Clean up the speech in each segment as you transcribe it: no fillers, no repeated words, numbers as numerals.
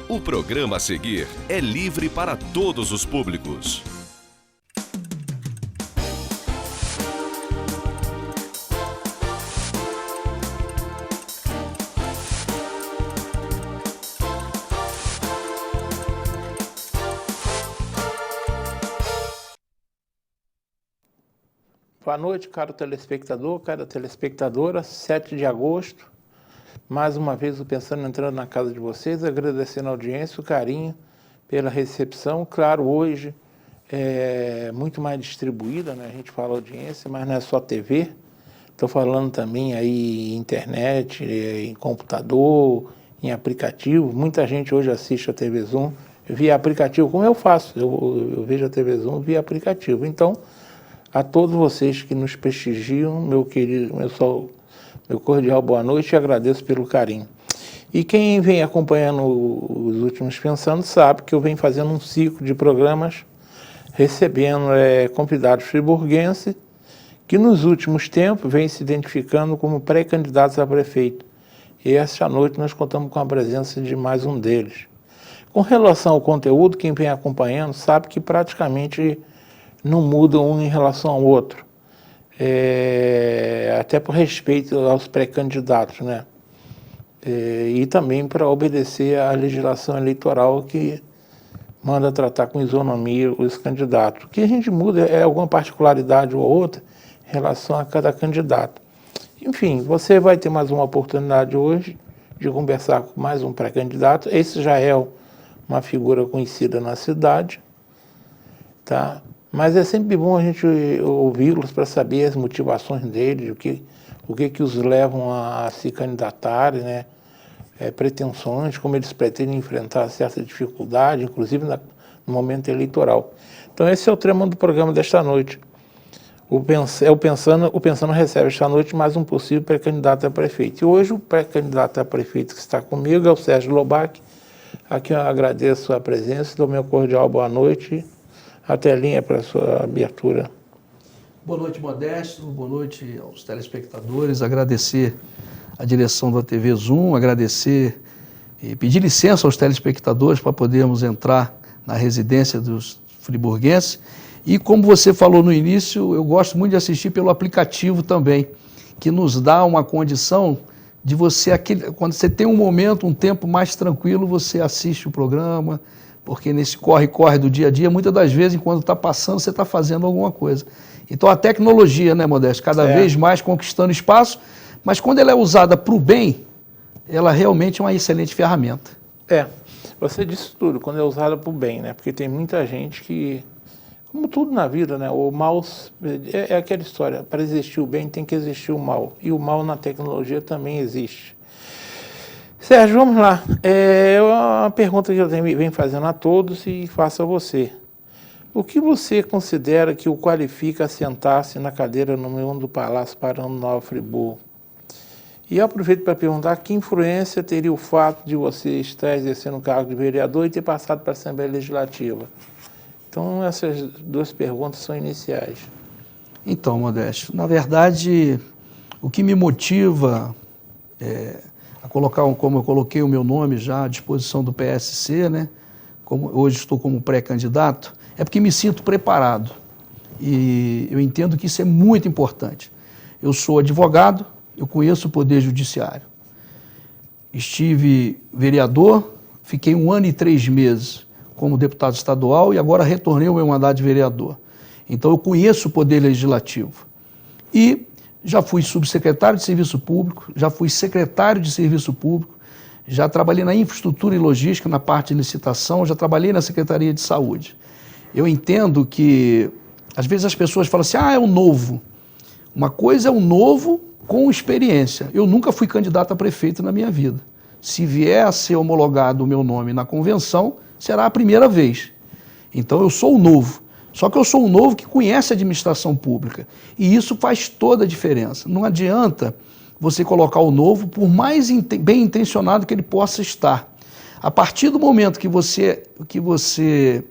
O programa a seguir é livre para todos os públicos. Boa noite, caro telespectador, cara telespectadora, 7 de agosto. Mais uma vez o Pensando entrando na casa de vocês, agradecendo a audiência, o carinho pela recepção. Claro, hoje é muito mais distribuída, né? A gente fala audiência, mas não é só TV. Estou falando também aí em internet, em computador, em aplicativo. Muita gente hoje assiste a TV Zoom via aplicativo, como eu faço. Eu vejo a TV Zoom via aplicativo. Então, a todos vocês que nos prestigiam, meu cordial boa noite e agradeço pelo carinho. E quem vem acompanhando os últimos Pensando sabe que eu venho fazendo um ciclo de programas recebendo convidados friburguenses que nos últimos tempos vêm se identificando como pré-candidatos a prefeito. E esta noite nós contamos com a presença de mais um deles. Com relação ao conteúdo, quem vem acompanhando sabe que praticamente não muda um em relação ao outro. Até por respeito aos pré-candidatos, né? E também para obedecer à legislação eleitoral que manda tratar com isonomia os candidatos. O que a gente muda é alguma particularidade ou outra em relação a cada candidato. Enfim, você vai ter mais uma oportunidade hoje de conversar com mais um pré-candidato. Esse já é uma figura conhecida na cidade, tá? Mas é sempre bom a gente ouvi-los para saber as motivações deles, o que os levam a se candidatarem, né? Pretensões, como eles pretendem enfrentar certa dificuldade, inclusive no momento eleitoral. Então esse é o tema do programa desta noite. O Pensando recebe esta noite mais um possível pré-candidato a prefeito. E hoje o pré-candidato a prefeito que está comigo é o Sérgio Lobac. Aqui eu agradeço a presença, dou meu cordial boa noite. A telinha para a sua abertura. Boa noite, Modesto. Boa noite aos telespectadores. Agradecer a direção da TV Zoom, agradecer e pedir licença aos telespectadores para podermos entrar na residência dos friburguenses. E como você falou no início, eu gosto muito de assistir pelo aplicativo também, que nos dá uma condição de você, quando você tem um momento, um tempo mais tranquilo, você assiste o programa, porque nesse corre-corre do dia a dia, muitas das vezes, enquanto está passando, você está fazendo alguma coisa. Então, a tecnologia, né, Modesto, cada vez mais conquistando espaço, mas quando ela é usada para o bem, ela realmente é uma excelente ferramenta. Você disse tudo, quando é usada para o bem, né? Porque tem muita gente que, como tudo na vida, né? O mal é aquela história, para existir o bem tem que existir o mal, e o mal na tecnologia também existe. Sérgio, vamos lá. Uma pergunta que eu venho fazendo a todos e faço a você. O que você considera que o qualifica a sentar-se na cadeira número 1 do Palácio Barão do Nova Friburgo? E eu aproveito para perguntar que influência teria o fato de você estar exercendo o cargo de vereador e ter passado para a Assembleia Legislativa? Então, essas duas perguntas são iniciais. Então, Modesto, na verdade, o que me motiva a colocar, como eu coloquei o meu nome já à disposição do PSC, né? Hoje estou como pré-candidato, é porque me sinto preparado. E eu entendo que isso é muito importante. Eu sou advogado, eu conheço o Poder Judiciário. Estive vereador, fiquei 1 ano e 3 meses como deputado estadual e agora retornei ao meu mandato de vereador. Então eu conheço o Poder Legislativo. E já fui subsecretário de Serviço Público, já fui secretário de Serviço Público, já trabalhei na infraestrutura e logística, na parte de licitação, já trabalhei na Secretaria de Saúde. Eu entendo que, às vezes as pessoas falam assim, é o novo. Uma coisa é o novo com experiência. Eu nunca fui candidato a prefeito na minha vida. Se vier a ser homologado o meu nome na convenção, será a primeira vez. Então eu sou o novo. Só que eu sou um novo que conhece a administração pública. E isso faz toda a diferença. Não adianta você colocar o novo, por mais bem intencionado que ele possa estar. A partir do momento que você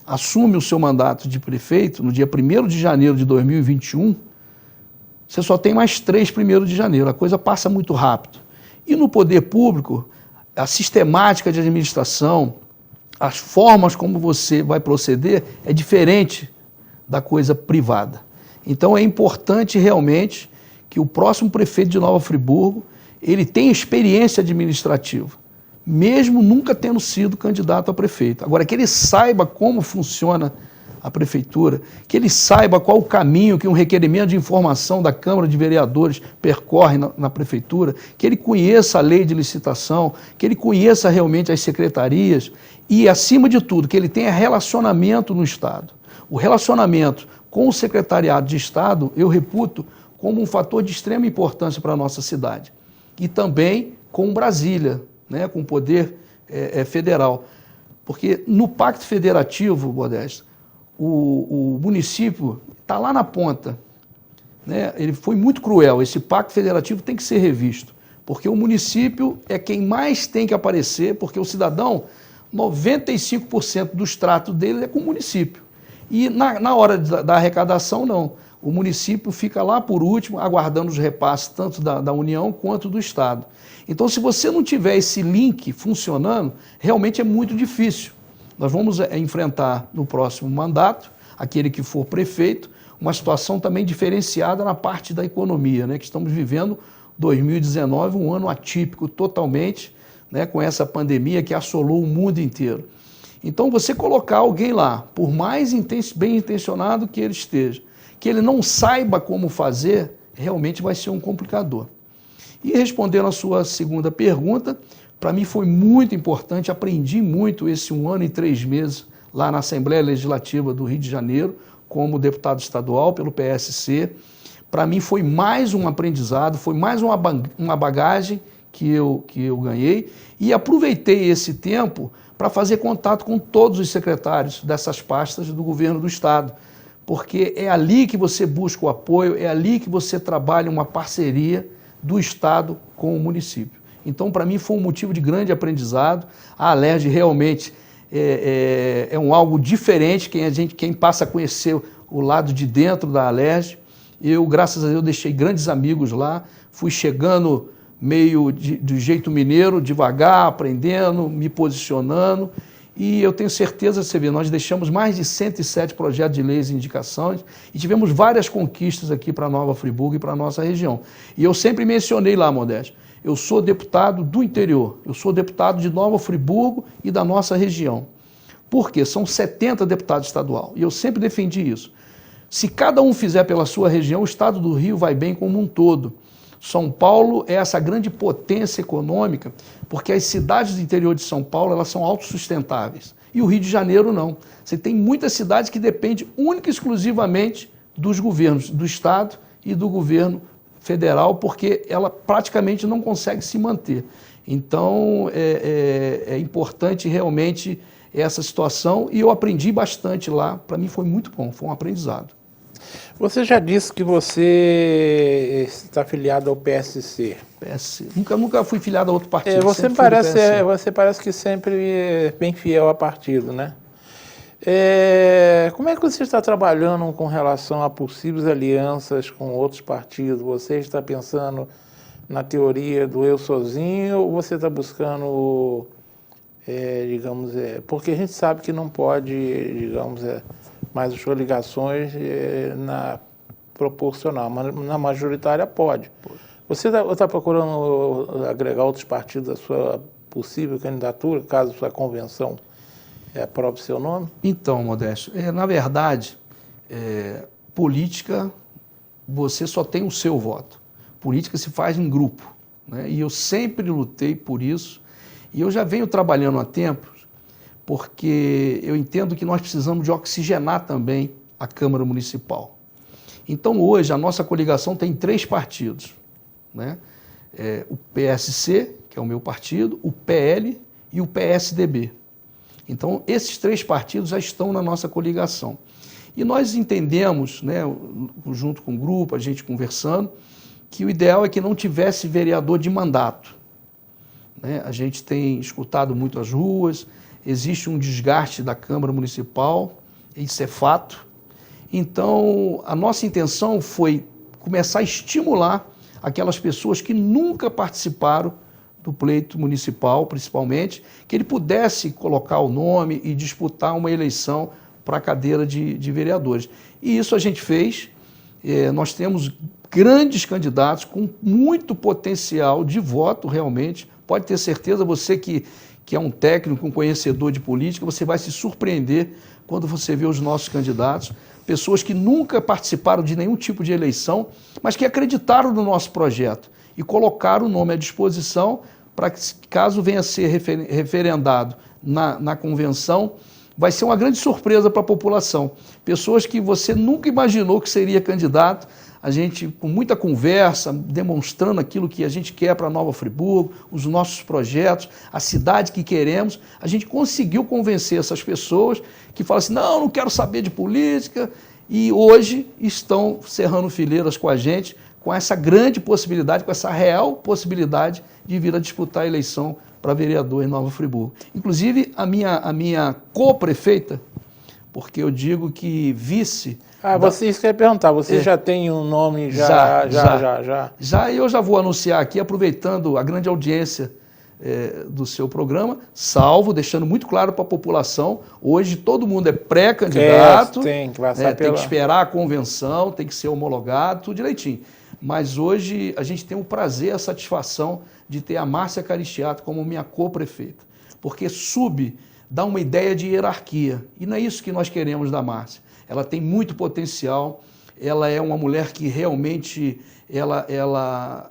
assume o seu mandato de prefeito no dia 1º de janeiro de 2021, você só tem mais 3 1º de janeiro, a coisa passa muito rápido. E no poder público, a sistemática de administração, as formas como você vai proceder é diferente da coisa privada. Então é importante realmente que o próximo prefeito de Nova Friburgo, ele tenha experiência administrativa, mesmo nunca tendo sido candidato a prefeito. Agora, que ele saiba como funciona a prefeitura, que ele saiba qual o caminho que um requerimento de informação da Câmara de Vereadores percorre na prefeitura, que ele conheça a lei de licitação, que ele conheça realmente as secretarias e, acima de tudo, que ele tenha relacionamento no Estado. O relacionamento com o secretariado de Estado, eu reputo como um fator de extrema importância para a nossa cidade. E também com Brasília, né, com o poder federal. Porque no Pacto Federativo, Modesto, o município está lá na ponta, né? Ele foi muito cruel, esse Pacto Federativo tem que ser revisto, porque o município é quem mais tem que aparecer, porque o cidadão, 95% dos tratos dele é com o município. E na hora da arrecadação, não. O município fica lá por último, aguardando os repasses tanto da União quanto do Estado. Então, se você não tiver esse link funcionando, realmente é muito difícil. Nós vamos enfrentar no próximo mandato, aquele que for prefeito, uma situação também diferenciada na parte da economia, né? Que estamos vivendo 2019, um ano atípico totalmente, né? Com essa pandemia que assolou o mundo inteiro. Então, você colocar alguém lá, por mais bem intencionado que ele esteja, que ele não saiba como fazer, realmente vai ser um complicador. E respondendo a sua segunda pergunta, para mim foi muito importante, aprendi muito esse 1 ano e 3 meses lá na Assembleia Legislativa do Rio de Janeiro, como deputado estadual pelo PSC. Para mim foi mais um aprendizado, foi mais uma bagagem que eu ganhei e aproveitei esse tempo para fazer contato com todos os secretários dessas pastas do governo do Estado, porque é ali que você busca o apoio, é ali que você trabalha uma parceria do Estado com o município. Então, para mim, foi um motivo de grande aprendizado. A Alerj realmente é algo diferente, quem passa a conhecer o lado de dentro da Alerj. Eu, graças a Deus, deixei grandes amigos lá, fui chegando meio do jeito mineiro, devagar, aprendendo, me posicionando. E eu tenho certeza, você vê, nós deixamos mais de 107 projetos de leis e indicações e tivemos várias conquistas aqui para Nova Friburgo e para a nossa região. E eu sempre mencionei lá, Modesto, eu sou deputado do interior, eu sou deputado de Nova Friburgo e da nossa região. Por quê? São 70 deputados estadual e eu sempre defendi isso. Se cada um fizer pela sua região, o estado do Rio vai bem como um todo. São Paulo é essa grande potência econômica, porque as cidades do interior de São Paulo elas são autossustentáveis. E o Rio de Janeiro não. Você tem muitas cidades que dependem única e exclusivamente dos governos do Estado e do governo federal, porque ela praticamente não consegue se manter. Então, é importante realmente essa situação e eu aprendi bastante lá. Para mim foi muito bom, foi um aprendizado. Você já disse que você está filiado ao PSC. PSC. Nunca fui filiado a outro partido. Você parece que sempre é bem fiel ao partido, né? Como é que você está trabalhando com relação a possíveis alianças com outros partidos? Você está pensando na teoria do eu sozinho ou você está buscando, digamos, porque a gente sabe que não pode, digamos, mas as coligações na proporcional, mas na majoritária pode. Você está procurando agregar outros partidos à sua possível candidatura, caso sua convenção aprove seu nome? Então, Modesto, na verdade, política, você só tem o seu voto. Política se faz em grupo, né? E eu sempre lutei por isso. E eu já venho trabalhando há tempo, porque eu entendo que nós precisamos de oxigenar também a Câmara Municipal. Então, hoje, a nossa coligação tem 3 partidos, né? O PSC, que é o meu partido, o PL e o PSDB. Então, esses 3 partidos já estão na nossa coligação. E nós entendemos, né, junto com o grupo, a gente conversando, que o ideal é que não tivesse vereador de mandato, né? A gente tem escutado muito as ruas, existe um desgaste da Câmara Municipal, isso é fato. Então, a nossa intenção foi começar a estimular aquelas pessoas que nunca participaram do pleito municipal, principalmente, que ele pudesse colocar o nome e disputar uma eleição para a cadeira de vereadores. E isso a gente fez. Nós temos grandes candidatos com muito potencial de voto, realmente. Pode ter certeza, você que é um técnico, um conhecedor de política, você vai se surpreender quando você vê os nossos candidatos. Pessoas que nunca participaram de nenhum tipo de eleição, mas que acreditaram no nosso projeto e colocaram o nome à disposição para que, caso venha a ser referendado na convenção, vai ser uma grande surpresa para a população. Pessoas que você nunca imaginou que seria candidato, a gente, com muita conversa, demonstrando aquilo que a gente quer para Nova Friburgo, os nossos projetos, a cidade que queremos, a gente conseguiu convencer essas pessoas que falam assim, não quero saber de política, e hoje estão cerrando fileiras com a gente, com essa grande possibilidade, com essa real possibilidade de vir a disputar a eleição para vereador em Nova Friburgo. Inclusive, a minha co-prefeita, porque eu digo que vice... isso que eu ia perguntar, você já tem um nome, já? Já, eu já vou anunciar aqui, aproveitando a grande audiência do seu programa, deixando muito claro para a população, hoje todo mundo é pré-candidato, tem que esperar a convenção, tem que ser homologado, tudo direitinho. Mas hoje a gente tem o prazer e a satisfação de ter a Márcia Caristiato como minha co-prefeita, porque dá uma ideia de hierarquia, e não é isso que nós queremos da Márcia. Ela tem muito potencial, ela é uma mulher que realmente ela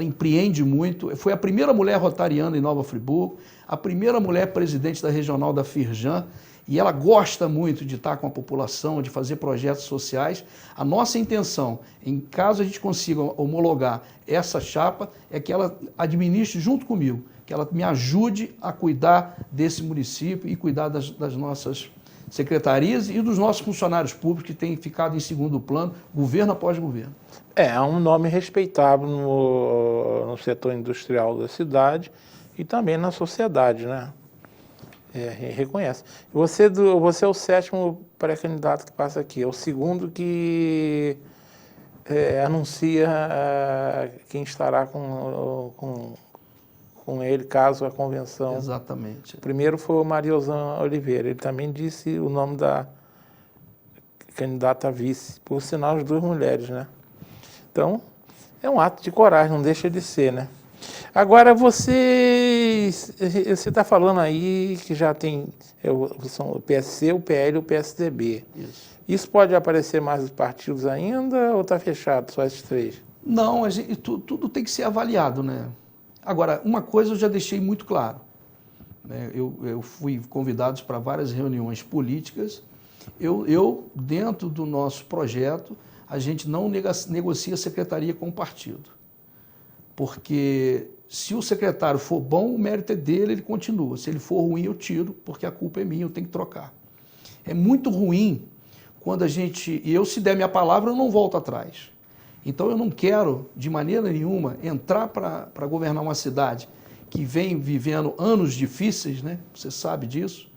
empreende muito, foi a primeira mulher rotariana em Nova Friburgo, a primeira mulher presidente da regional da Firjan, e ela gosta muito de estar com a população, de fazer projetos sociais. A nossa intenção, em caso a gente consiga homologar essa chapa, é que ela administre junto comigo, que ela me ajude a cuidar desse município e cuidar das nossas secretarias e dos nossos funcionários públicos que têm ficado em segundo plano, governo após governo. É um nome respeitável no setor industrial da cidade e também na sociedade, né? Reconhece. Você é o 7º pré-candidato que passa aqui, é o 2º que anuncia quem estará com ele, caso a convenção. Exatamente. O primeiro foi o Mariozan Oliveira, ele também disse o nome da candidata a vice, por sinal as 2 mulheres, né? Então, é um ato de coragem, não deixa de ser, né? Agora, você está falando aí que já tem são o PSC, o PL e o PSDB. Isso pode aparecer mais os partidos ainda ou está fechado, só esses 3? Não, tudo tem que ser avaliado, né? Agora, uma coisa eu já deixei muito claro. Né? Eu fui convidado para várias reuniões políticas. Dentro do nosso projeto, a gente não negocia secretaria com o partido. Porque se o secretário for bom, o mérito é dele, ele continua. Se ele for ruim, eu tiro, porque a culpa é minha, eu tenho que trocar. É muito ruim quando se der minha palavra, eu não volto atrás. Então eu não quero, de maneira nenhuma, entrar para governar uma cidade que vem vivendo anos difíceis, né? Você sabe disso,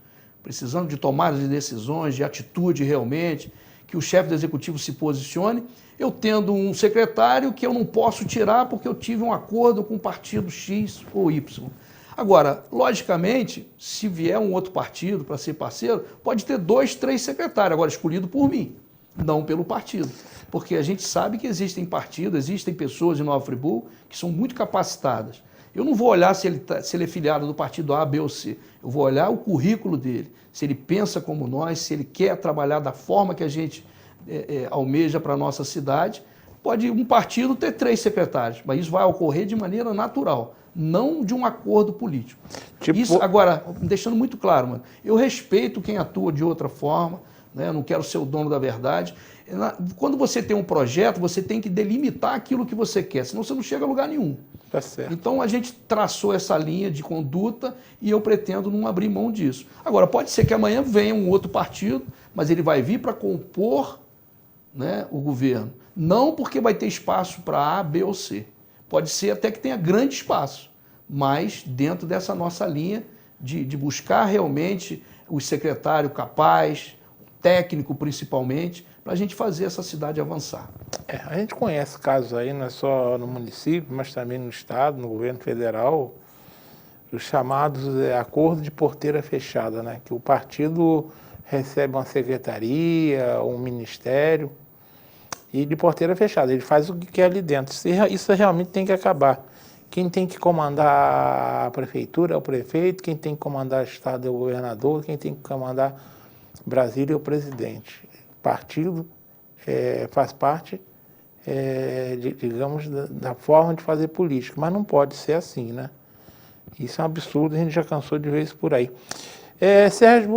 precisando de tomadas de decisões, de atitude realmente, que o chefe do executivo se posicione, eu tendo um secretário que eu não posso tirar porque eu tive um acordo com o partido X ou Y. Agora, logicamente, se vier um outro partido para ser parceiro, pode ter 2, 3 secretários, agora escolhido por mim, não pelo partido. Porque a gente sabe que existem partidos, existem pessoas em Nova Friburgo que são muito capacitadas. Eu não vou olhar se ele é filiado do partido A, B ou C. Eu vou olhar o currículo dele, se ele pensa como nós, se ele quer trabalhar da forma que a gente almeja para a nossa cidade. Pode um partido ter 3 secretários, mas isso vai ocorrer de maneira natural, não de um acordo político. Isso, agora, deixando muito claro, mano, eu respeito quem atua de outra forma, né? Eu não quero ser o dono da verdade. Quando você tem um projeto, você tem que delimitar aquilo que você quer, senão você não chega a lugar nenhum. Tá certo. Então a gente traçou essa linha de conduta e eu pretendo não abrir mão disso. Agora, pode ser que amanhã venha um outro partido, mas ele vai vir para compor, né, o governo. Não porque vai ter espaço para A, B ou C. Pode ser até que tenha grande espaço, mas dentro dessa nossa linha de buscar realmente o secretário capaz, o técnico principalmente, para a gente fazer essa cidade avançar. A gente conhece casos aí, não é só no município, mas também no estado, no governo federal, os chamados acordos de porteira fechada, né? Que o partido recebe uma secretaria, um ministério, e de porteira fechada, ele faz o que quer ali dentro. Isso realmente tem que acabar. Quem tem que comandar a prefeitura é o prefeito, quem tem que comandar o estado é o governador, quem tem que comandar Brasília é o presidente. O partido faz parte, digamos, da forma de fazer política, mas não pode ser assim, né? Isso é um absurdo, a gente já cansou de ver isso por aí. Sérgio,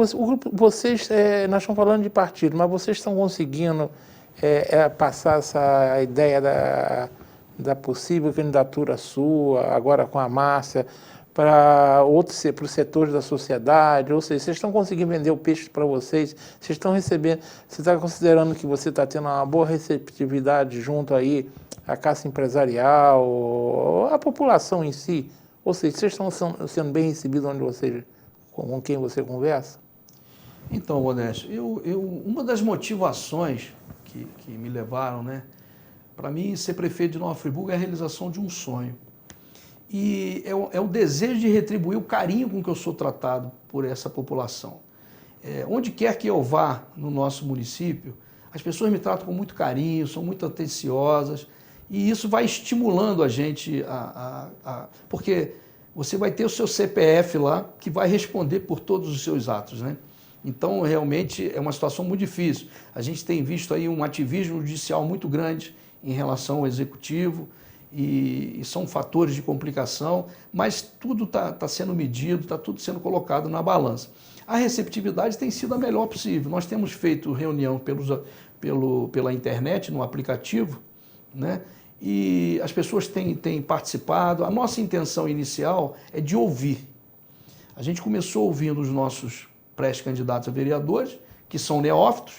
vocês, nós estamos falando de partido, mas vocês estão conseguindo passar essa ideia da possível candidatura sua, agora com a Márcia, para os setores da sociedade, ou seja, vocês estão conseguindo vender o peixe para vocês, vocês estão recebendo, você está considerando que você está tendo uma boa receptividade junto aí à classe empresarial, à população em si, ou seja, vocês estão sendo bem recebidos com quem você conversa? Então, Modesto, uma das motivações que me levaram, né, para mim, ser prefeito de Nova Friburgo é a realização de um sonho. E é o desejo de retribuir o carinho com que eu sou tratado por essa população. Onde quer que eu vá no nosso município, as pessoas me tratam com muito carinho, são muito atenciosas, e isso vai estimulando a gente porque você vai ter o seu CPF lá, que vai responder por todos os seus atos, né? Então, realmente, é uma situação muito difícil. A gente tem visto aí um ativismo judicial muito grande em relação ao executivo, e são fatores de complicação, mas tudo está sendo medido, está tudo sendo colocado na balança. A receptividade tem sido a melhor possível. Nós temos feito reunião pela internet, no aplicativo, né? E as pessoas têm participado. A nossa intenção inicial é de ouvir. A gente começou ouvindo os nossos pré-candidatos a vereadores, que são neófitos,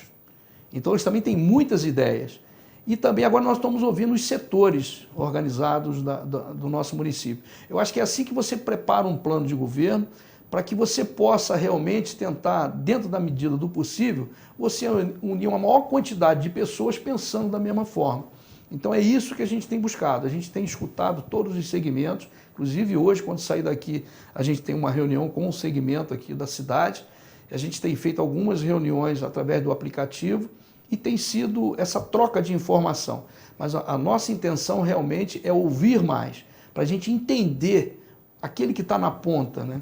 então eles também têm muitas ideias. E também agora nós estamos ouvindo os setores organizados do nosso município. Eu acho que é assim que você prepara um plano de governo, para que você possa realmente tentar, dentro da medida do possível, você unir uma maior quantidade de pessoas pensando da mesma forma. Então é isso que a gente tem buscado, a gente tem escutado todos os segmentos, inclusive hoje, quando sair daqui, a gente tem uma reunião com um segmento aqui da cidade, a gente tem feito algumas reuniões através do aplicativo, e tem sido essa troca de informação. Mas a nossa intenção realmente é ouvir mais, para a gente entender aquele que está na ponta, né?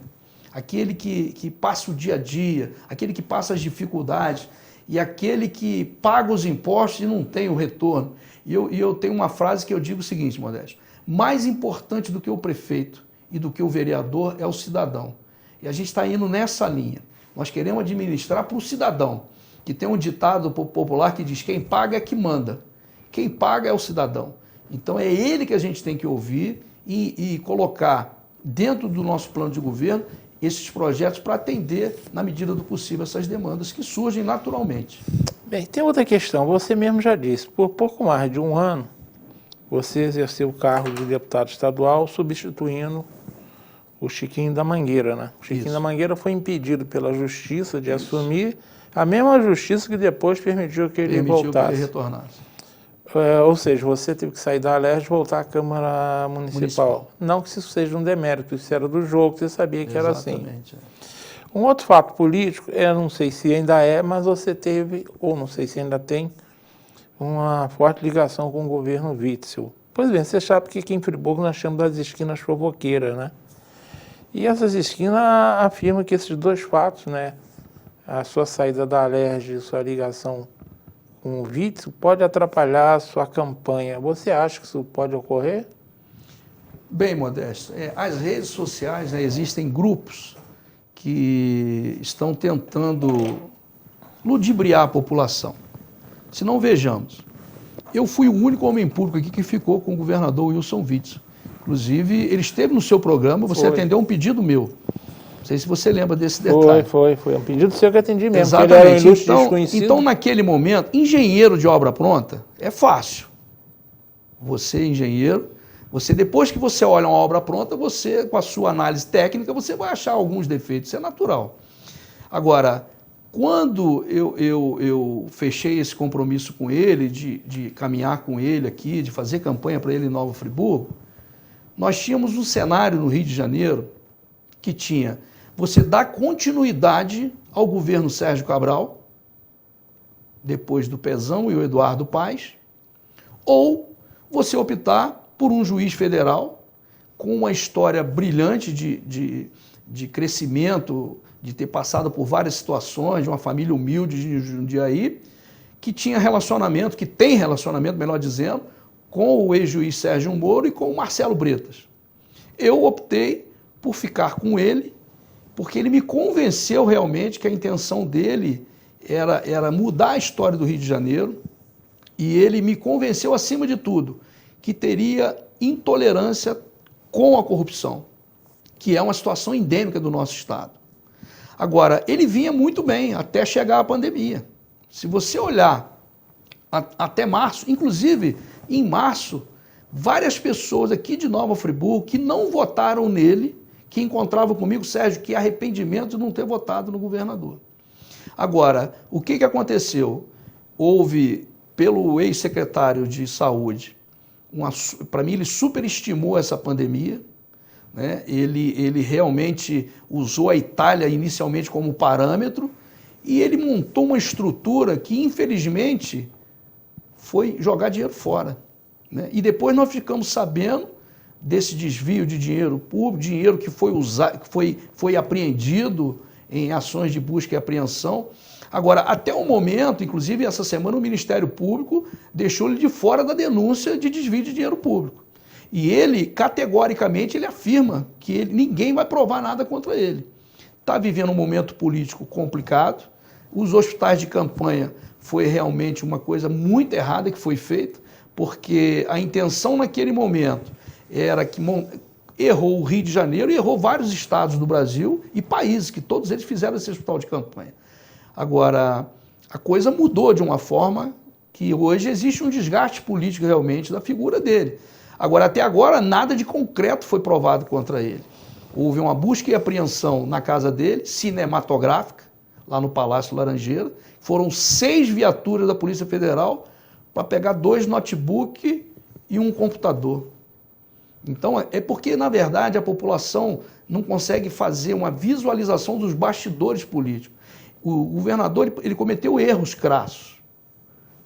Aquele que passa o dia a dia, aquele que passa as dificuldades e aquele que paga os impostos e não tem o retorno. E eu tenho uma frase que eu digo o seguinte, Modesto: mais importante do que o prefeito e do que o vereador é o cidadão. E a gente está indo nessa linha. Nós queremos administrar para o cidadão, que tem um ditado popular que diz: quem paga é que manda. Quem paga é o cidadão. Então é ele que a gente tem que ouvir e colocar dentro do nosso plano de governo esses projetos para atender, na medida do possível, essas demandas que surgem naturalmente. Bem, tem outra questão. Você mesmo já disse, por pouco mais de um ano, você exerceu o cargo de deputado estadual, substituindo o Chiquinho da Mangueira, né? O Chiquinho da Mangueira foi impedido pela justiça de assumir, a mesma justiça que depois permitiu que ele voltasse. Que ele retornasse. Ou seja, você teve que sair da Alerj e voltar à Câmara Municipal. Não que isso seja um demérito, isso era do jogo, você sabia que era assim. Um outro fato político, eu não sei se ainda é, mas você teve, ou não sei se ainda tem, uma forte ligação com o governo Witzel. Pois bem, você sabe que aqui em Friburgo nós chamamos das esquinas fofoqueiras, né? E essas esquinas afirmam que esses dois fatos, né, a sua saída da Alerj e sua ligação com o Witzel, pode atrapalhar a sua campanha. Você acha que isso pode ocorrer? Bem, Modesto, as redes sociais, né, existem grupos que estão tentando ludibriar a população. Se não, vejamos, eu fui o único homem público aqui que ficou com o governador Wilson Witzel. Inclusive, ele esteve no seu programa, você atendeu um pedido meu. Não sei se você lembra desse detalhe. Foi um pedido seu que atendi mesmo. Exatamente. Ele era então, naquele momento, engenheiro de obra pronta é fácil. Você, engenheiro, Você, depois que você olha uma obra pronta, você, com a sua análise técnica, você vai achar alguns defeitos, isso é natural. Agora, quando eu fechei esse compromisso com ele, de caminhar com ele aqui, de fazer campanha para ele em Nova Friburgo, nós tínhamos um cenário no Rio de Janeiro que tinha você dar continuidade ao governo Sérgio Cabral, depois do Pezão e o Eduardo Paes, ou você optar por um juiz federal com uma história brilhante de crescimento, de ter passado por várias situações, de uma família humilde de Jundiaí, que tinha relacionamento, que tem relacionamento, melhor dizendo, com o ex-juiz Sérgio Moro e com o Marcelo Bretas. Eu optei por ficar com ele, porque ele me convenceu realmente que a intenção dele era mudar a história do Rio de Janeiro, e ele me convenceu, acima de tudo, que teria intolerância com a corrupção, que é uma situação endêmica do nosso Estado. Agora, ele vinha muito bem até chegar a pandemia. Se você olhar até março, inclusive em março, várias pessoas aqui de Nova Friburgo que não votaram nele, que encontravam comigo, Sérgio, que arrependimento de não ter votado no governador. Agora, o que aconteceu? Houve, pelo ex-secretário de Saúde, para mim ele superestimou essa pandemia, né? Ele realmente usou a Itália inicialmente como parâmetro e ele montou uma estrutura que, infelizmente, foi jogar dinheiro fora, né? E depois nós ficamos sabendo desse desvio de dinheiro público, dinheiro que foi usado, foi apreendido em ações de busca e apreensão. Agora, até o momento, inclusive essa semana, o Ministério Público deixou ele de fora da denúncia de desvio de dinheiro público. E ele, categoricamente, ele afirma que ninguém vai provar nada contra ele. Está vivendo um momento político complicado, os hospitais de campanha foi realmente uma coisa muito errada que foi feita, porque a intenção naquele momento era que errou o Rio de Janeiro e errou vários estados do Brasil e países, que todos eles fizeram esse hospital de campanha. Agora, a coisa mudou de uma forma que hoje existe um desgaste político realmente da figura dele. Agora, até agora, nada de concreto foi provado contra ele. Houve uma busca e apreensão na casa dele, cinematográfica, lá no Palácio Laranjeira. Foram 6 viaturas da Polícia Federal para pegar 2 notebooks e um computador. Então, é porque, na verdade, a população não consegue fazer uma visualização dos bastidores políticos. O governador ele cometeu erros crassos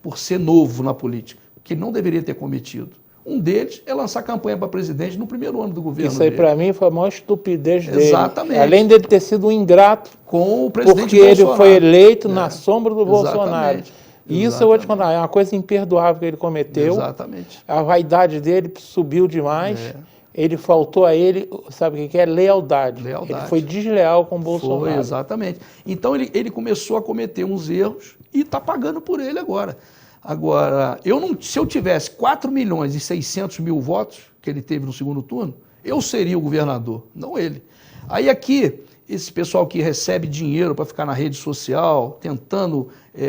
por ser novo na política, que ele não deveria ter cometido. Um deles é lançar campanha para presidente no primeiro ano do governo dele. Isso aí, para mim, foi a maior estupidez dele. Exatamente. Além dele ter sido um ingrato com o presidente porque Bolsonaro. Ele foi eleito na sombra do Bolsonaro. Isso eu vou te contar, é uma coisa imperdoável que ele cometeu. Exatamente. A vaidade dele subiu demais. Ele faltou a ele, sabe o que é? Lealdade. Ele foi desleal com o Bolsonaro. Foi, exatamente. Então ele começou a cometer uns erros e está pagando por ele agora. Agora, se eu tivesse 4.600.000 votos, que ele teve no segundo turno, eu seria o governador, não ele. Aí aqui, esse pessoal que recebe dinheiro para ficar na rede social, tentando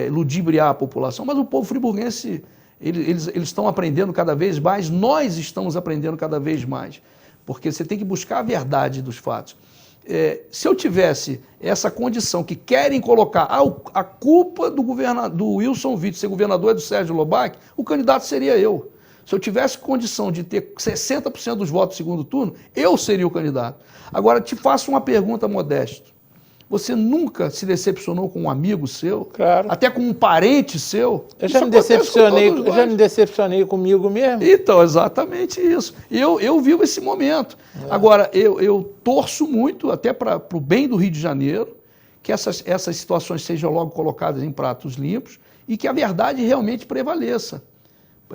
ludibriar a população, mas o povo friburguense, eles estão aprendendo cada vez mais, nós estamos aprendendo cada vez mais, porque você tem que buscar a verdade dos fatos. Se eu tivesse essa condição que querem colocar a culpa do Wilson Witzel ser governador é do Sérgio Lobac, o candidato seria eu. Se eu tivesse condição de ter 60% dos votos no segundo turno, eu seria o candidato. Agora, te faço uma pergunta, Modesto. Você nunca se decepcionou com um amigo seu? Claro. Até com um parente seu? Eu já me decepcionei comigo mesmo. Então, exatamente isso. Eu vivo esse momento. Agora, eu torço muito, até para o bem do Rio de Janeiro, que essas situações sejam logo colocadas em pratos limpos e que a verdade realmente prevaleça.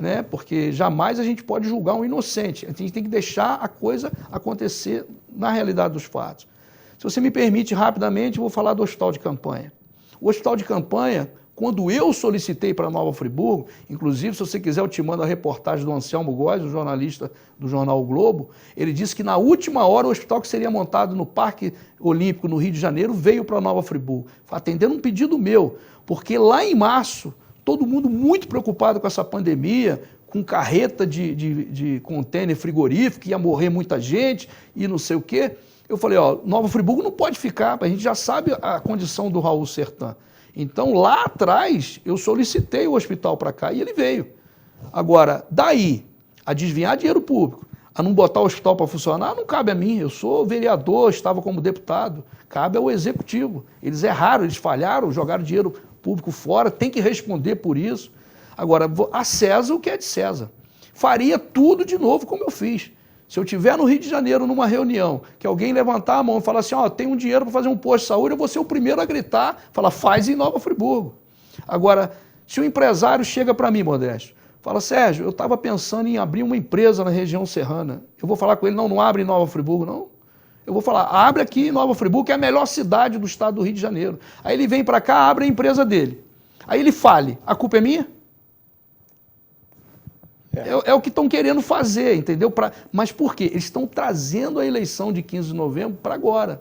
Né? Porque jamais a gente pode julgar um inocente. A gente tem que deixar a coisa acontecer na realidade dos fatos. Se você me permite, rapidamente, eu vou falar do hospital de campanha. O hospital de campanha, quando eu solicitei para Nova Friburgo, inclusive, se você quiser, eu te mando a reportagem do Anselmo Góes, o jornalista do jornal O Globo, ele disse que na última hora o hospital que seria montado no Parque Olímpico, no Rio de Janeiro, veio para Nova Friburgo, atendendo um pedido meu, porque lá em março, todo mundo muito preocupado com essa pandemia, com carreta de contêiner frigorífico, ia morrer muita gente e não sei o quê. Eu falei, ó, Nova Friburgo não pode ficar, a gente já sabe a condição do Raul Sertan. Então, lá atrás, eu solicitei o hospital para cá e ele veio. Agora, daí, a desviar dinheiro público, a não botar o hospital para funcionar, não cabe a mim. Eu sou vereador, estava como deputado, cabe ao executivo. Eles erraram, eles falharam, jogaram dinheiro público fora, tem que responder por isso. Agora, a César o que é de César. Faria tudo de novo como eu fiz. Se eu estiver no Rio de Janeiro numa reunião, que alguém levantar a mão e falar assim, ó, tem um dinheiro para fazer um posto de saúde, eu vou ser o primeiro a gritar, falar, faz em Nova Friburgo. Agora, se o empresário chega para mim, Modesto, fala, Sérgio, eu estava pensando em abrir uma empresa na região serrana, eu vou falar com ele, não abre em Nova Friburgo, não. Eu vou falar, abre aqui em Nova Friburgo, que é a melhor cidade do estado do Rio de Janeiro. Aí ele vem para cá, abre a empresa dele. Aí ele fale, a culpa é minha? É o que estão querendo fazer, entendeu? Mas por quê? Eles estão trazendo a eleição de 15 de novembro para agora.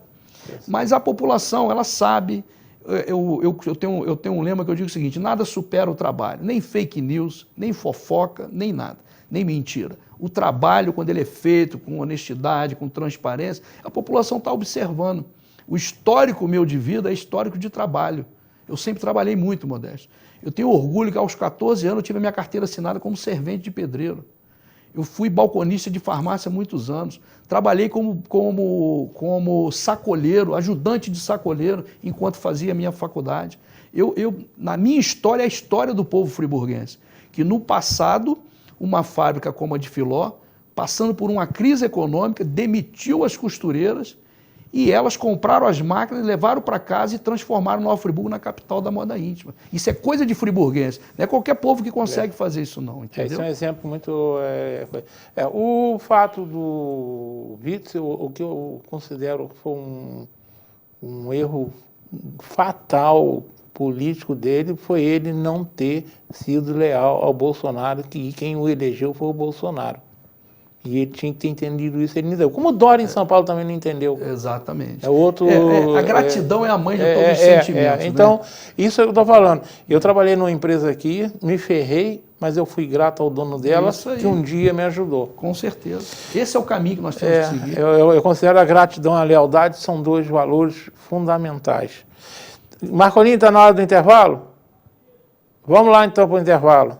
Mas a população, ela sabe, eu tenho um lema que eu digo o seguinte, nada supera o trabalho, nem fake news, nem fofoca, nem nada, nem mentira. O trabalho, quando ele é feito com honestidade, com transparência, a população está observando. O histórico meu de vida é histórico de trabalho. Eu sempre trabalhei muito, Modesto. Eu tenho orgulho que aos 14 anos eu tive a minha carteira assinada como servente de pedreiro. Eu fui balconista de farmácia há muitos anos. Trabalhei como sacoleiro, ajudante de sacoleiro, enquanto fazia a minha faculdade. Na minha história, é a história do povo friburguense, que no passado, uma fábrica como a de Filó, passando por uma crise econômica, demitiu as costureiras e elas compraram as máquinas, levaram para casa e transformaram Nova Friburgo na capital da moda íntima. Isso é coisa de friburguense. Não é qualquer povo que consegue fazer isso, não. Entendeu? Esse é um exemplo muito... o fato do Witzel, o que eu considero que foi um erro fatal político dele, foi ele não ter sido leal ao Bolsonaro, que quem o elegeu foi o Bolsonaro. E ele tinha que ter entendido isso, ele não entendeu. Como o Dória em São Paulo também não entendeu. Exatamente. A gratidão é a mãe de todos os sentimentos. Então, né? Isso é o que eu estou falando. Eu trabalhei numa empresa aqui, me ferrei, mas eu fui grato ao dono dela, que um dia me ajudou. Com certeza. Esse é o caminho que nós temos que seguir. Eu considero a gratidão e a lealdade são dois valores fundamentais. Marcolinho, está na hora do intervalo? Vamos lá então para o intervalo.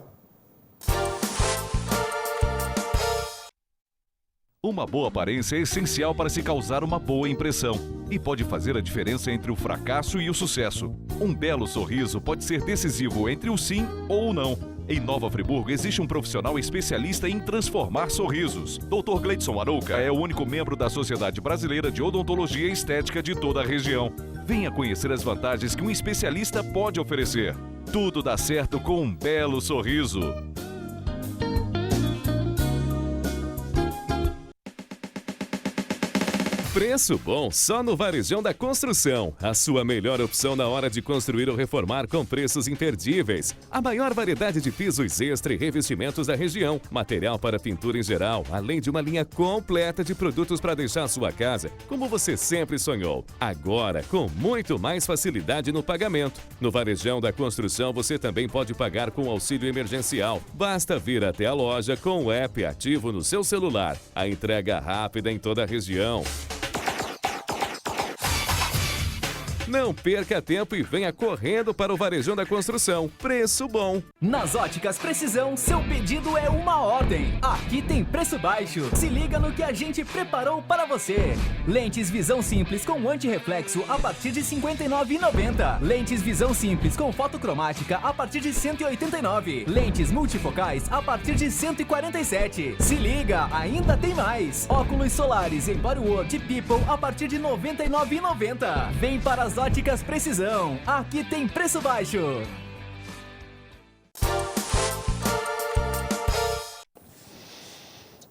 Uma boa aparência é essencial para se causar uma boa impressão e pode fazer a diferença entre o fracasso e o sucesso. Um belo sorriso pode ser decisivo entre o sim ou o não. Em Nova Friburgo existe um profissional especialista em transformar sorrisos. Dr. Gleidson Arouca é o único membro da Sociedade Brasileira de Odontologia e Estética de toda a região. Venha conhecer as vantagens que um especialista pode oferecer. Tudo dá certo com um belo sorriso. Preço bom só no Varejão da Construção. A sua melhor opção na hora de construir ou reformar com preços imperdíveis. A maior variedade de pisos extra e revestimentos da região. Material para pintura em geral, além de uma linha completa de produtos para deixar a sua casa como você sempre sonhou. Agora, com muito mais facilidade no pagamento. No Varejão da Construção, você também pode pagar com auxílio emergencial. Basta vir até a loja com o app ativo no seu celular. A entrega rápida em toda a região. Não perca tempo e venha correndo para o Varejão da Construção. Preço bom. Nas Óticas Precisão, seu pedido é uma ordem. Aqui tem preço baixo. Se liga no que a gente preparou para você. Lentes visão simples com antirreflexo a partir de R$ 59,90. Lentes visão simples com fotocromática a partir de R$ 189. Lentes multifocais a partir de R$ 147. Se liga, ainda tem mais. Óculos solares em Bodyworld e People a partir de R$ 99,90. Vem para as Óticas Precisão. Aqui tem preço baixo.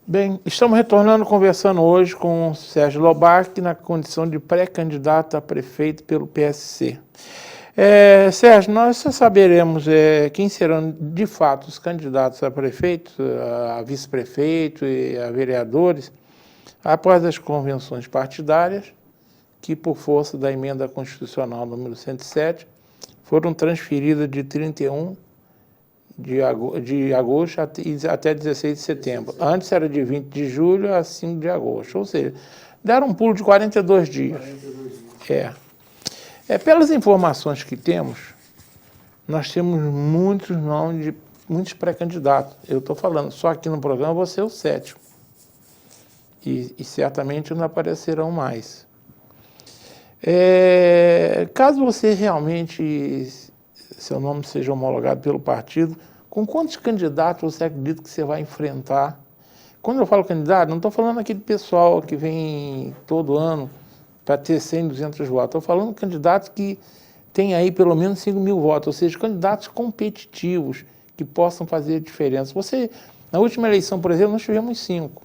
Bem, estamos retornando, conversando hoje com o Sérgio Lobac, na condição de pré-candidato a prefeito pelo PSC. Sérgio, nós só saberemos quem serão de fato os candidatos a prefeito, a vice-prefeito e a vereadores após as convenções partidárias, que por força da emenda constitucional número 107, foram transferidas de 31 de agosto até 16 de setembro. Antes era de 20 de julho a 5 de agosto. Ou seja, deram um pulo de 42 dias. Pelas informações que temos, nós temos muitos nomes de muitos pré-candidatos. Eu estou falando, só aqui no programa você é o 7º. E certamente não aparecerão mais. Caso você realmente, seu nome seja homologado pelo partido, com quantos candidatos você acredita que você vai enfrentar? Quando eu falo candidato, não estou falando aquele pessoal que vem todo ano para ter 100, 200 votos. Estou falando candidatos que têm aí pelo menos 5 mil votos, ou seja, candidatos competitivos que possam fazer diferença. Na última eleição, por exemplo, nós tivemos 5.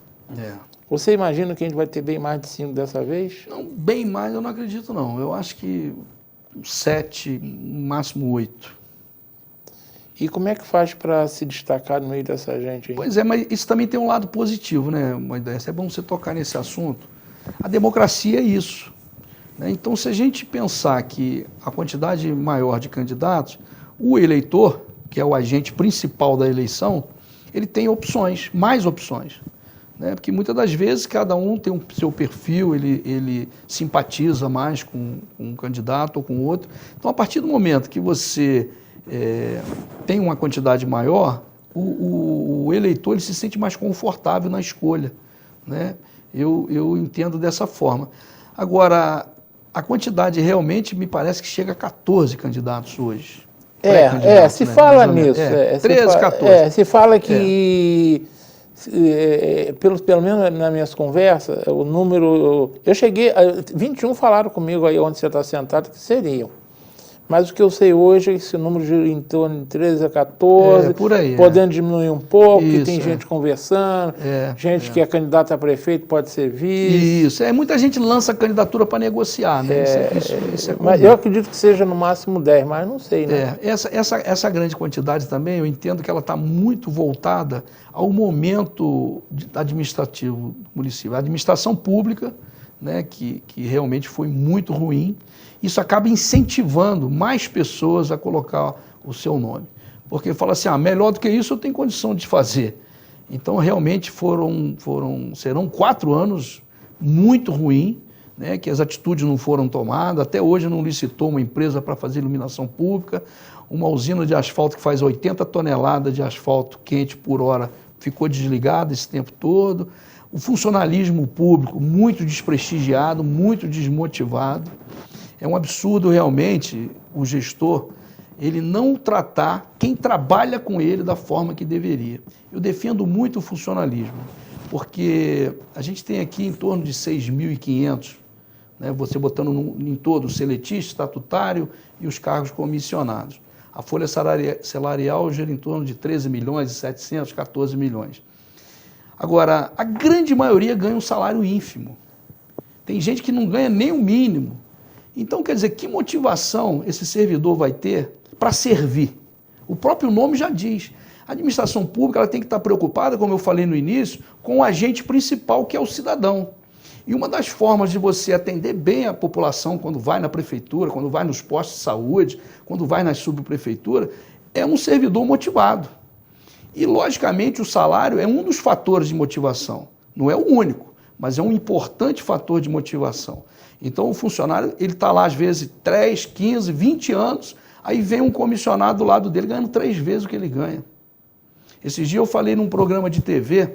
Você imagina que a gente vai ter bem mais de 5 dessa vez? Não, bem mais eu não acredito, não. Eu acho que 7, no máximo 8. E como é que faz para se destacar no meio dessa gente aí? Pois é, mas isso também tem um lado positivo, né? Uma ideia. É bom você tocar nesse assunto. A democracia é isso, né? Então, se a gente pensar que a quantidade maior de candidatos, o eleitor, que é o agente principal da eleição, ele tem opções, mais opções. Né? Porque muitas das vezes cada um tem o seu perfil, ele simpatiza mais com um candidato ou com outro. Então, a partir do momento que você tem uma quantidade maior, o eleitor ele se sente mais confortável na escolha. Né? Eu entendo dessa forma. Agora, a quantidade realmente me parece que chega a 14 candidatos hoje. Se fala nisso. 13, 14. Se fala que, pelo menos nas minhas conversas, o número... Eu cheguei... 21 falaram comigo aí onde você está sentado que seriam. Mas o que eu sei hoje é que esse número gira em torno de 13 a 14, por aí, podendo diminuir um pouco, isso, que tem gente conversando, gente que é candidata a prefeito pode ser vice. Isso, muita gente lança candidatura para negociar, né? Isso é comum. Mas eu acredito que seja no máximo 10, mas não sei, né? Essa grande quantidade também, eu entendo que ela está muito voltada ao momento administrativo do município. A administração pública, né, que realmente foi muito ruim, isso acaba incentivando mais pessoas a colocar o seu nome. Porque fala assim, melhor do que isso eu tenho condição de fazer. Então, realmente serão 4 anos muito ruins, né, que as atitudes não foram tomadas. Até hoje não licitou uma empresa para fazer iluminação pública. Uma usina de asfalto que faz 80 toneladas de asfalto quente por hora ficou desligada esse tempo todo. O funcionalismo público muito desprestigiado, muito desmotivado. É um absurdo realmente o gestor ele não tratar quem trabalha com ele da forma que deveria. Eu defendo muito o funcionalismo, porque a gente tem aqui em torno de 6.500, né, você botando em todo o seletista, estatutário e os cargos comissionados. A folha salarial gira em torno de 13 milhões e 700, 14 milhões. Agora, a grande maioria ganha um salário ínfimo. Tem gente que não ganha nem o mínimo. Então, quer dizer, que motivação esse servidor vai ter para servir? O próprio nome já diz. A administração pública ela tem que estar preocupada, como eu falei no início, com o agente principal, que é o cidadão. E uma das formas de você atender bem a população quando vai na prefeitura, quando vai nos postos de saúde, quando vai na subprefeitura, é um servidor motivado. E, logicamente, o salário é um dos fatores de motivação. Não é o único, mas é um importante fator de motivação. Então, o funcionário, ele está lá, às vezes, 3, 15, 20 anos, aí vem um comissionado do lado dele ganhando 3 vezes o que ele ganha. Esses dias eu falei num programa de TV,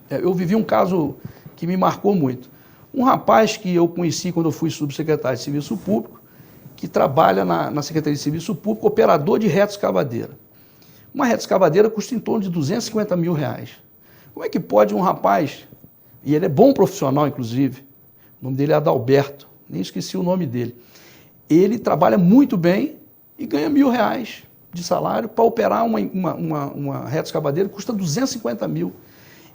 eu vivi um caso que me marcou muito. Um rapaz que eu conheci quando eu fui subsecretário de Serviço Público, que trabalha na Secretaria de Serviço Público, operador de retroescavadeira. Uma retroescavadeira custa em torno de R$250 mil. Como é que pode um rapaz, e ele é bom profissional, inclusive, o nome dele é Adalberto, nem esqueci o nome dele. Ele trabalha muito bem e ganha R$1.000 de salário para operar uma retroescavadeira que custa 250 mil.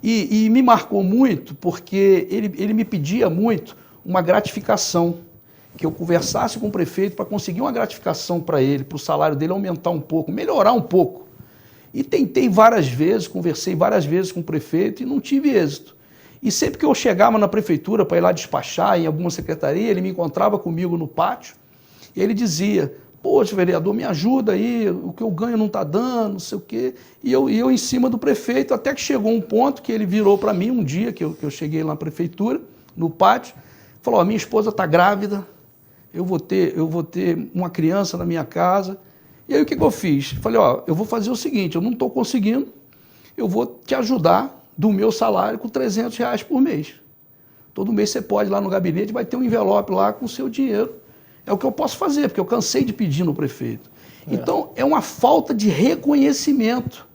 E me marcou muito porque ele me pedia muito uma gratificação, que eu conversasse com o prefeito para conseguir uma gratificação para ele, para o salário dele aumentar um pouco, melhorar um pouco. E tentei várias vezes, conversei várias vezes com o prefeito e não tive êxito. E sempre que eu chegava na prefeitura para ir lá despachar em alguma secretaria, ele me encontrava comigo no pátio e ele dizia, poxa, vereador, me ajuda aí, o que eu ganho não está dando, não sei o quê. E eu em cima do prefeito, até que chegou um ponto que ele virou para mim um dia, que eu cheguei lá na prefeitura, no pátio, falou, minha esposa está grávida, eu vou ter uma criança na minha casa. E aí o que eu fiz? Falei, eu vou fazer o seguinte, eu não estou conseguindo, eu vou te ajudar do meu salário com R$300 por mês. Todo mês você pode ir lá no gabinete, vai ter um envelope lá com o seu dinheiro. É o que eu posso fazer, porque eu cansei de pedir no prefeito. Então, é uma falta de reconhecimento.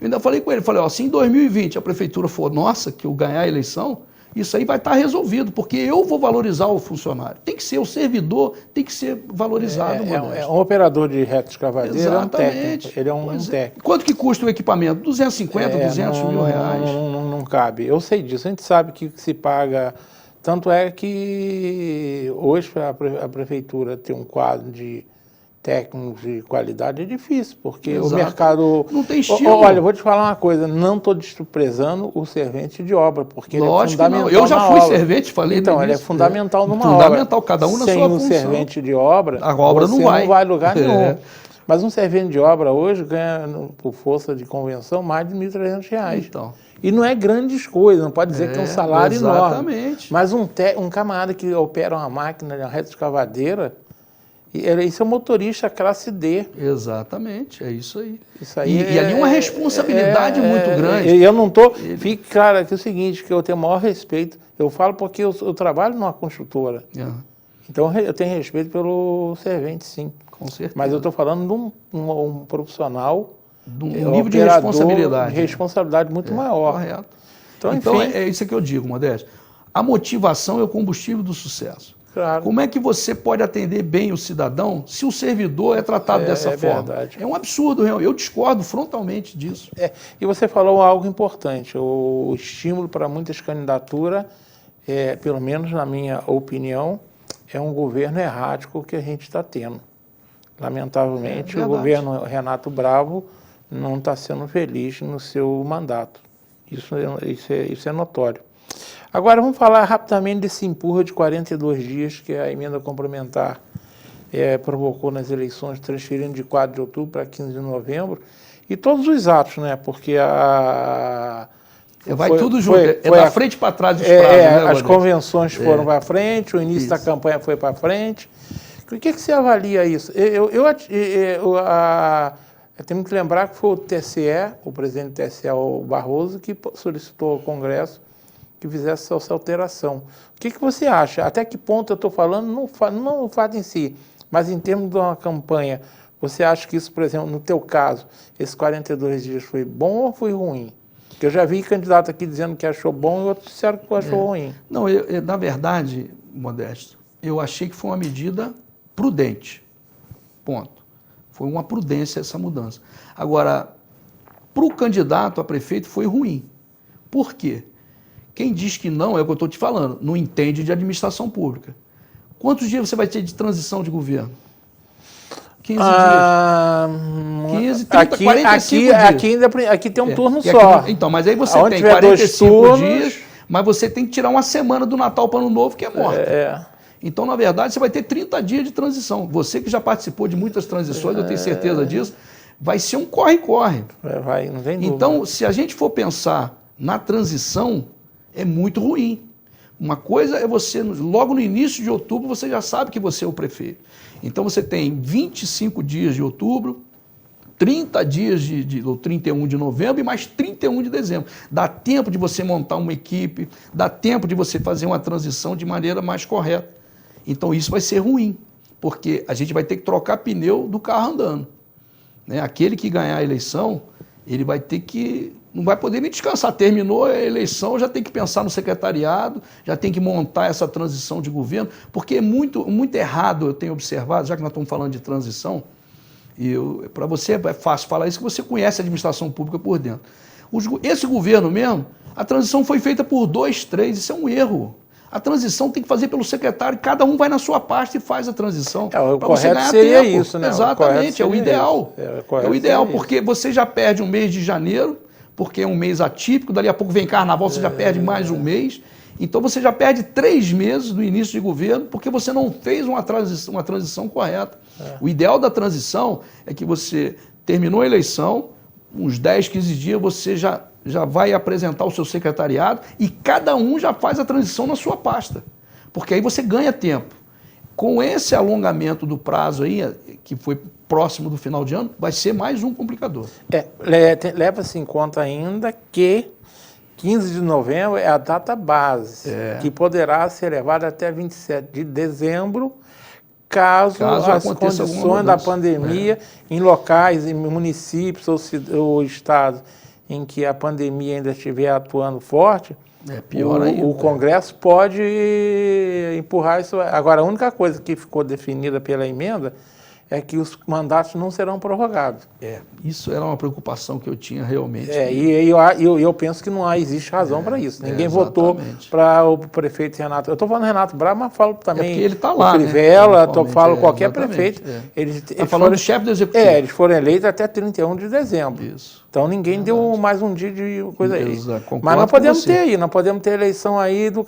Eu ainda falei com ele, se em 2020 a prefeitura for nossa, que eu ganhar a eleição, isso aí vai estar resolvido, porque eu vou valorizar o funcionário. Tem que ser, o servidor tem que ser valorizado. Um operador de reta escavadeira. Exatamente. É um técnico. Ele é um técnico. Quanto que custa o equipamento? 250, 200 mil reais. Não cabe. Eu sei disso. A gente sabe que se paga. Tanto é que hoje a prefeitura ter um quadro de técnicos de qualidade é difícil, porque o mercado... Não tem estilo. Olha, eu vou te falar uma coisa, não estou desprezando o servente de obra, porque lógico, ele é fundamental. Eu já fui servente, falei então, nisso. Ele é fundamental numa obra. Fundamental, cada um na sua função. Sem um servente de obra, a obra você não vai a lugar nenhum. Mas um servente de obra hoje ganha, por força de convenção, mais de R$1.300. Então. E não é grandes coisas, não pode dizer que é um salário enorme. Exatamente. Mas um camarada que opera uma máquina de uma reta escavadeira, isso é um motorista classe D. Exatamente, é isso aí. Isso aí e ali uma responsabilidade muito grande. E eu não estou... Fique claro aqui o seguinte, que eu tenho o maior respeito. Eu falo porque eu trabalho numa construtora. Então eu tenho respeito pelo servente, sim. Com certeza. Mas eu estou falando de um profissional... um nível de responsabilidade. De responsabilidade muito maior. Correto. Então é isso que eu digo, Modesto. A motivação é o combustível do sucesso. Claro. Como é que você pode atender bem o cidadão se o servidor é tratado dessa forma? Verdade. É um absurdo, eu discordo frontalmente disso. E você falou algo importante, o estímulo para muitas candidaturas, pelo menos na minha opinião, é um governo errático que a gente está tendo. Lamentavelmente, o governo Renato Bravo não está sendo feliz no seu mandato. Isso é notório. Agora vamos falar rapidamente desse empurra de 42 dias que a emenda complementar provocou nas eleições, transferindo de 4 de outubro para 15 de novembro. E todos os atos, né? Porque vai tudo junto, da frente para trás dos prazos, né, as convenções foram para frente, o início da campanha foi para frente. O que você avalia isso? Eu tenho que lembrar que foi o TSE, o presidente do TSE, o Barroso, que solicitou ao Congresso que fizesse essa alteração. O que você acha? Até que ponto eu estou falando, não o fato em si, mas em termos de uma campanha, você acha que isso, por exemplo, no teu caso, esses 42 dias foi bom ou foi ruim? Porque eu já vi candidato aqui dizendo que achou bom e outros disseram que achou ruim. Não, na verdade, Modesto, eu achei que foi uma medida prudente. Ponto. Foi uma prudência essa mudança. Agora, para o candidato a prefeito foi ruim. Por quê? Quem diz que não, é o que eu estou te falando, não entende de administração pública. Quantos dias você vai ter de transição de governo? 15 dias. 15, 30, 45 dias. Aqui tem um turno só. Então, mas aí você Onde tem 45 dias, mas você tem que tirar uma semana do Natal para o Ano Novo, que é morta. Então, na verdade, você vai ter 30 dias de transição. Você que já participou de muitas transições, eu tenho certeza disso, vai ser um corre-corre. Não tem dúvida. Então, se a gente for pensar na transição, é muito ruim. Uma coisa é você, logo no início de outubro, você já sabe que você é o prefeito. Então, você tem 25 dias de outubro, 30 dias ou 31 de novembro e mais 31 de dezembro. Dá tempo de você montar uma equipe, dá tempo de você fazer uma transição de maneira mais correta. Então, isso vai ser ruim, porque a gente vai ter que trocar pneu do carro andando. Né? Aquele que ganhar a eleição, ele vai ter que... Não vai poder nem descansar. Terminou a eleição, já tem que pensar no secretariado, já tem que montar essa transição de governo, porque é muito errado, eu tenho observado, já que nós estamos falando de transição, e para você é fácil falar isso, que você conhece a administração pública por dentro. Esse governo mesmo, a transição foi feita por 2, 3, isso é um erro. A transição tem que fazer pelo secretário, cada um vai na sua pasta e faz a transição. O correto seria isso, né? Exatamente, é o ideal. É o ideal, porque você já perde um mês de janeiro, porque é um mês atípico, dali a pouco vem carnaval, você já perde mais um mês. Então você já perde 3 meses do início de governo porque você não fez uma transição correta. O ideal da transição é que você terminou a eleição, uns 10, 15 dias você já vai apresentar o seu secretariado e cada um já faz a transição na sua pasta. Porque aí você ganha tempo. Com esse alongamento do prazo aí, que foi próximo do final de ano, vai ser mais um complicador. Leva-se em conta ainda que 15 de novembro é a data base, que poderá ser elevada até 27 de dezembro, caso as condições da pandemia em locais, em municípios ou estados em que a pandemia ainda estiver atuando forte, pior ainda. O Congresso pode empurrar isso. Agora, a única coisa que ficou definida pela emenda é que os mandatos não serão prorrogados. Isso era uma preocupação que eu tinha realmente. E eu penso que não existe razão para isso. Ninguém votou para o prefeito Renato. Eu estou falando Renato Bravo, mas falo também porque ele está lá, o Crivella, falo qualquer exatamente, prefeito. Eles falando do chefe do executivo. Eles foram eleitos até 31 de dezembro. Isso. Então ninguém deu mais um dia de coisa aí. Exato, mas nós podemos ter aí, nós podemos ter eleição aí do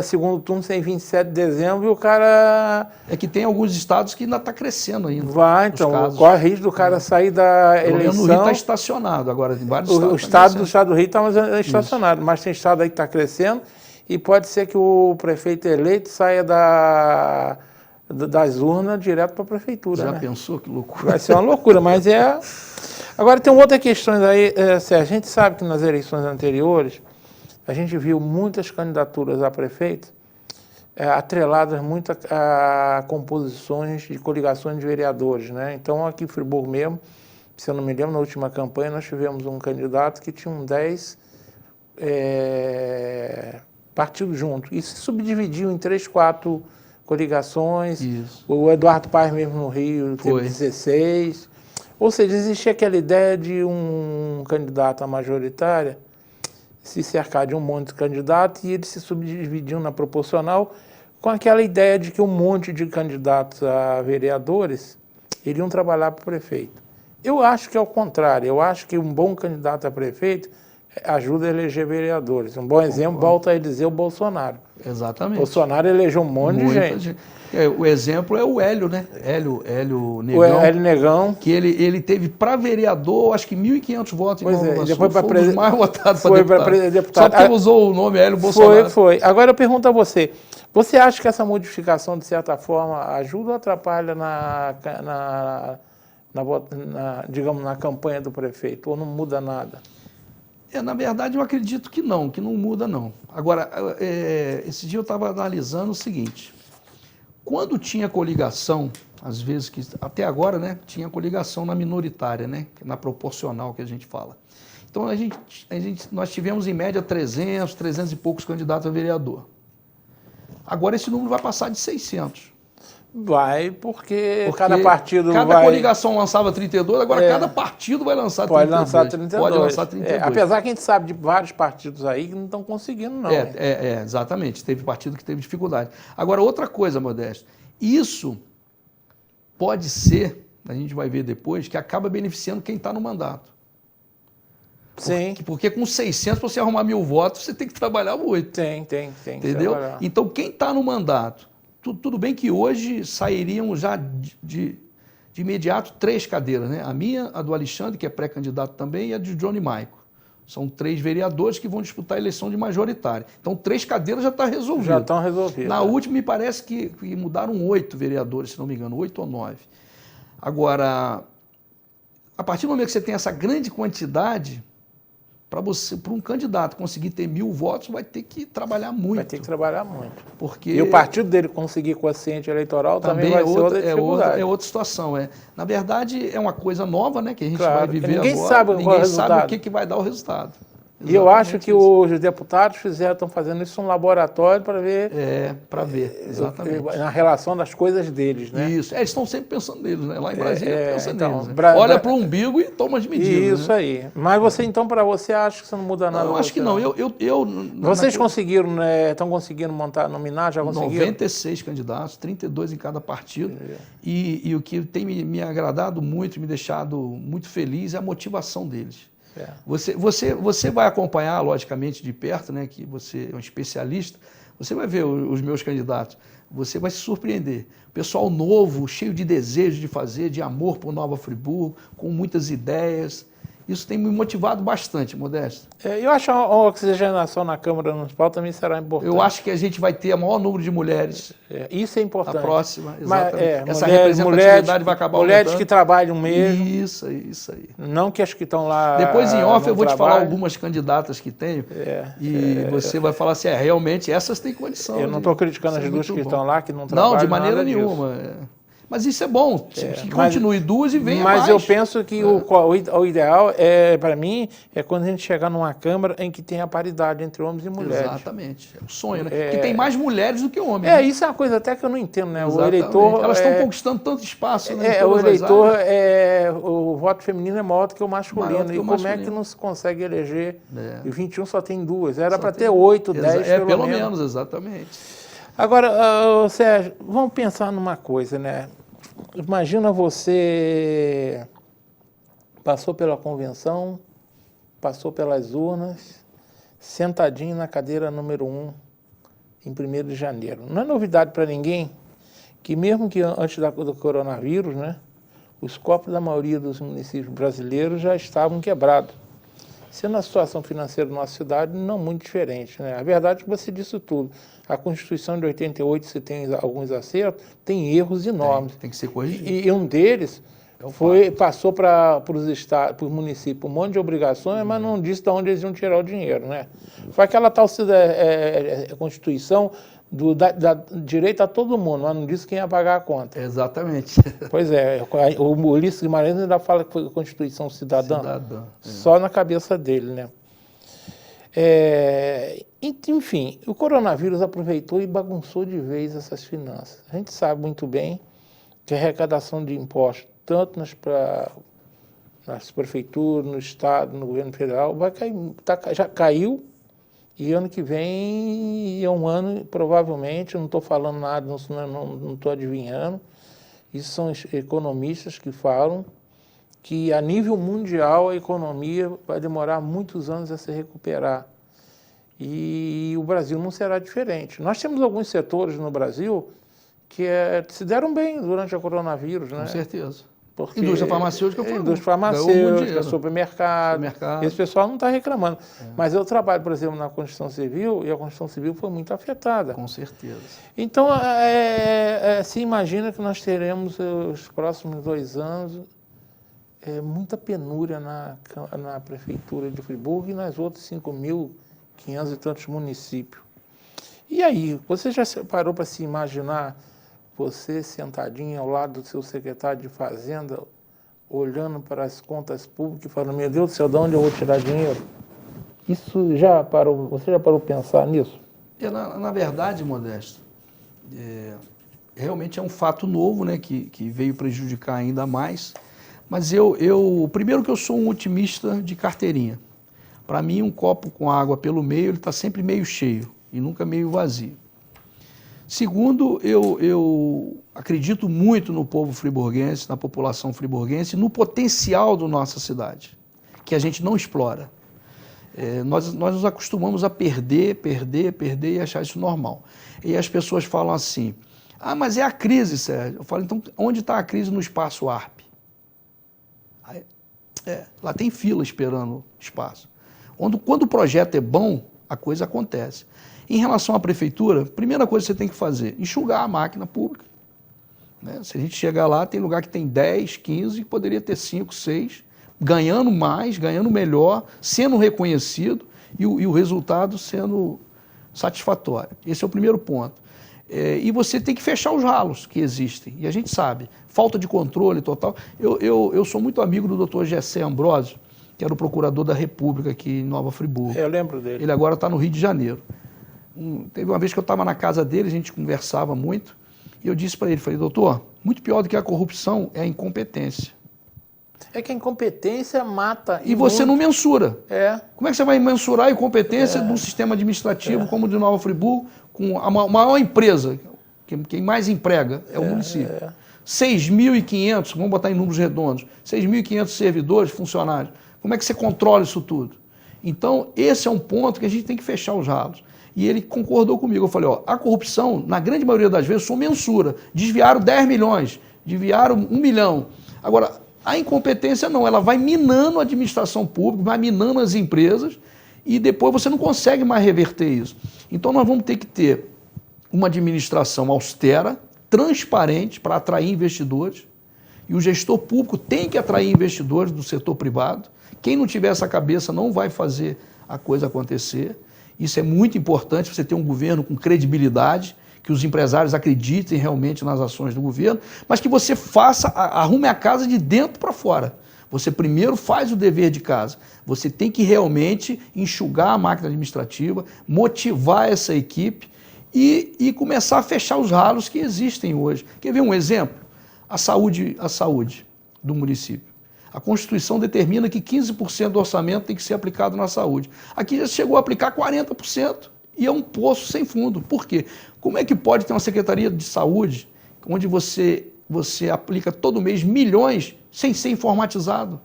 segundo turno sem 27 de dezembro e o cara... É que tem alguns estados que ainda está crescendo ainda. Vai, então, corre risco do cara sair da eleição. No Rio está estacionado, agora em vários estados. O estado do Rio está estacionado, mas tem estado aí que está crescendo e pode ser que o prefeito eleito saia das urnas direto para a prefeitura. Já né? pensou? Que loucura. Vai ser uma loucura, mas é... Agora, tem outras questões aí. A gente sabe que nas eleições anteriores, a gente viu muitas candidaturas a prefeito atreladas muito a composições de coligações de vereadores. Né? Então, aqui em Friburgo mesmo, se eu não me lembro, na última campanha, nós tivemos um candidato que tinha 10 partidos juntos. E se subdividiu em 3, 4 coligações. Isso. O Eduardo Paes mesmo no Rio teve 16. Ou seja, existia aquela ideia de um candidato à majoritária se cercar de um monte de candidatos e eles se subdividiam na proporcional com aquela ideia de que um monte de candidatos a vereadores iriam trabalhar para o prefeito. Eu acho que é o contrário. Eu acho que um bom candidato a prefeito ajuda a eleger vereadores. Um bom exemplo, volta a dizer o Bolsonaro. Exatamente. Bolsonaro elegeu um monte de gente. O exemplo é o Hélio, né? Hélio Negão. O Hélio Negão. Que ele teve para vereador, acho que 1.500 votos. Pois é, depois para presidente. Mais votado para deputado. Só porque usou o nome Hélio Bolsonaro. Foi. Agora eu pergunto a você. Você acha que essa modificação, de certa forma, ajuda ou atrapalha digamos, na campanha do prefeito? Ou não muda nada? Na verdade, eu acredito que não muda, não. Agora, esse dia eu estava analisando o seguinte. Quando tinha coligação, às vezes, até agora, né, tinha coligação na minoritária, né, na proporcional que a gente fala. Então, nós tivemos, em média, 300 e poucos candidatos a vereador. Agora, esse número vai passar de 600. Vai, porque cada partido cada coligação lançava 32, agora cada partido vai lançar 32. Pode lançar 32. Apesar que a gente sabe de vários partidos aí que não estão conseguindo, não. Exatamente. Teve partido que teve dificuldade. Agora, outra coisa, Modesto, isso pode ser, a gente vai ver depois, que acaba beneficiando quem está no mandato. Sim. Porque com 600, para você arrumar 1.000 votos, você tem que trabalhar muito. Tem. Entendeu? Então, quem está no mandato, tudo bem que hoje sairiam já de imediato 3 cadeiras, né? A minha, a do Alexandre, que é pré-candidato também, e a de Johnny Maico. São 3 vereadores que vão disputar a eleição de majoritária. Então, 3 cadeiras já está resolvido. Já estão resolvidas. Na última, me parece que mudaram 8 vereadores, se não me engano, 8 ou 9. Agora, a partir do momento que você tem essa grande quantidade, para um candidato conseguir ter 1.000 votos, vai ter que trabalhar muito. Vai ter que trabalhar muito. Porque e o partido dele conseguir quociente eleitoral também vai ser outra dificuldade. É outra situação. Na verdade, é uma coisa nova, né, que a gente vai viver Ninguém agora. Sabe Ninguém sabe o que vai dar o resultado. E eu acho que os deputados estão fazendo isso um laboratório para ver... para ver, exatamente. Na relação das coisas deles, né? Isso, eles estão sempre pensando neles, né? Lá em Brasília pensa neles. Né? Olha para o umbigo e toma as medidas. Isso, né? Aí. Mas você, então, para você, acha que isso não muda nada? Não, acho que não. Vocês conseguiram, estão conseguindo nominar, já conseguiram? 96 candidatos, 32 em cada partido. E o que tem me agradado muito, me deixado muito feliz é a motivação deles. Você vai acompanhar, logicamente, de perto, né, que você é um especialista, você vai ver os meus candidatos, você vai se surpreender. Pessoal novo, cheio de desejo de fazer, de amor por Nova Friburgo, com muitas ideias. Isso tem me motivado bastante, Modesto. Eu acho que a oxigenação na Câmara Municipal também será importante. Eu acho que a gente vai ter o maior número de mulheres. Isso é importante. A próxima, exatamente. Mas, essa representatividade vai acabar mulheres aumentando. Que trabalham mesmo. Isso aí. Não que as que estão lá. Depois em off eu vou te falar algumas candidatas que tenho. Você vai falar assim, realmente essas têm condição. Eu não estou criticando as duas que estão lá, que não trabalham. Não, de maneira nenhuma. Mas isso é bom, que continue duas e venha mais. Mas eu penso que o ideal, para mim, é quando a gente chegar numa Câmara em que tenha paridade entre homens e mulheres. Exatamente, é o sonho, né? Que tem mais mulheres do que homens. Isso é uma coisa até que eu não entendo, né? Exatamente. O eleitor... Elas estão conquistando tanto espaço, né? O eleitor, o voto feminino é maior do que o masculino. Como é que não se consegue eleger? E 21 só tem duas. Era para ter 8, 10, pelo menos, exatamente. Agora, Sérgio, vamos pensar numa coisa, né? Imagina você passou pela convenção, passou pelas urnas, sentadinho na cadeira número 1, em 1º de janeiro. Não é novidade para ninguém que mesmo que antes do coronavírus, né, os cofres da maioria dos municípios brasileiros já estavam quebrados, sendo a situação financeira da nossa cidade não muito diferente, né? A verdade é que você disse tudo. A Constituição de 88, se tem alguns acertos, tem erros enormes. Tem que ser corrigido. E um deles passou para os estados, para os municípios, um monte de obrigações, mas não disse de onde eles iam tirar o dinheiro, né? Foi aquela tal Constituição da direito a todo mundo, mas não disse quem ia pagar a conta. Exatamente. Pois é, o Ulisses Guimarães ainda fala que foi a Constituição cidadã. Só na cabeça dele, né? Enfim, o coronavírus aproveitou e bagunçou de vez essas finanças. A gente sabe muito bem que a arrecadação de impostos, tanto nas prefeituras, no Estado, no governo federal, vai cair, já caiu, e ano que vem é um ano, provavelmente, eu não estou falando nada, não estou adivinhando, isso são economistas que falam, que a nível mundial a economia vai demorar muitos anos a se recuperar. E o Brasil não será diferente. Nós temos alguns setores no Brasil que se deram bem durante o coronavírus, né? Com certeza. Porque indústria farmacêutica foi indústria farmacêutica, supermercado. Esse pessoal não está reclamando. Mas eu trabalho, por exemplo, na Construção Civil, e a Construção Civil foi muito afetada. Com certeza. Então, se imagina que nós teremos os próximos 2 anos muita penúria na Prefeitura de Friburgo e nas outras 5.500 e tantos municípios. E aí, você já parou para se imaginar você sentadinho ao lado do seu secretário de Fazenda, olhando para as contas públicas e falando, meu Deus do céu, de onde eu vou tirar dinheiro? Você já parou para pensar nisso? Na verdade, Modesto, realmente é um fato novo, né, que veio prejudicar ainda mais. Mas primeiro que eu sou um otimista de carteirinha. Para mim, um copo com água pelo meio, ele está sempre meio cheio e nunca meio vazio. Segundo, eu acredito muito no povo friburguense, na população friburguense, no potencial da nossa cidade, que a gente não explora. Nós nos acostumamos a perder e achar isso normal. E as pessoas falam assim, mas é a crise, Sérgio. Eu falo, então, onde está a crise no espaço ARP? Lá tem fila esperando espaço. Quando o projeto é bom, a coisa acontece. Em relação à prefeitura, a primeira coisa que você tem que fazer, enxugar a máquina pública. Né? Se a gente chegar lá, tem lugar que tem 10, 15, poderia ter 5, 6, ganhando mais, ganhando melhor, sendo reconhecido e o resultado sendo satisfatório. Esse é o primeiro ponto. E você tem que fechar os ralos que existem. E a gente sabe, falta de controle total. Eu sou muito amigo do Dr. Gessé Ambrosio, que era o procurador da República aqui em Nova Friburgo. Eu lembro dele. Ele agora está no Rio de Janeiro. Teve uma vez que eu estava na casa dele, a gente conversava muito, e eu disse para ele, falei, doutor, muito pior do que a corrupção é a incompetência. É que a incompetência mata. E você não mensura. Como é que você vai mensurar a incompetência de um sistema administrativo como o de Nova Friburgo, com a maior empresa, quem mais emprega é o município. 6.500, vamos botar em números redondos, 6.500 servidores, funcionários. Como é que você controla isso tudo? Então, esse é um ponto que a gente tem que fechar os ralos. E ele concordou comigo. Eu falei, ó, a corrupção, na grande maioria das vezes, só mensura. Desviaram 10 milhões, desviaram 1 milhão. Agora, a incompetência não, ela vai minando a administração pública, vai minando as empresas e depois você não consegue mais reverter isso. Então, nós vamos ter que ter uma administração austera, transparente, para atrair investidores. E o gestor público tem que atrair investidores do setor privado. Quem não tiver essa cabeça não vai fazer a coisa acontecer. Isso é muito importante, você ter um governo com credibilidade, que os empresários acreditem realmente nas ações do governo, mas que você arrume a casa de dentro para fora. Você primeiro faz o dever de casa. Você tem que realmente enxugar a máquina administrativa, motivar essa equipe e começar a fechar os ralos que existem hoje. Quer ver um exemplo? A saúde do município. A Constituição determina que 15% do orçamento tem que ser aplicado na saúde. Aqui já chegou a aplicar 40% e é um poço sem fundo. Por quê? Como é que pode ter uma Secretaria de Saúde onde você aplica todo mês milhões sem ser informatizado?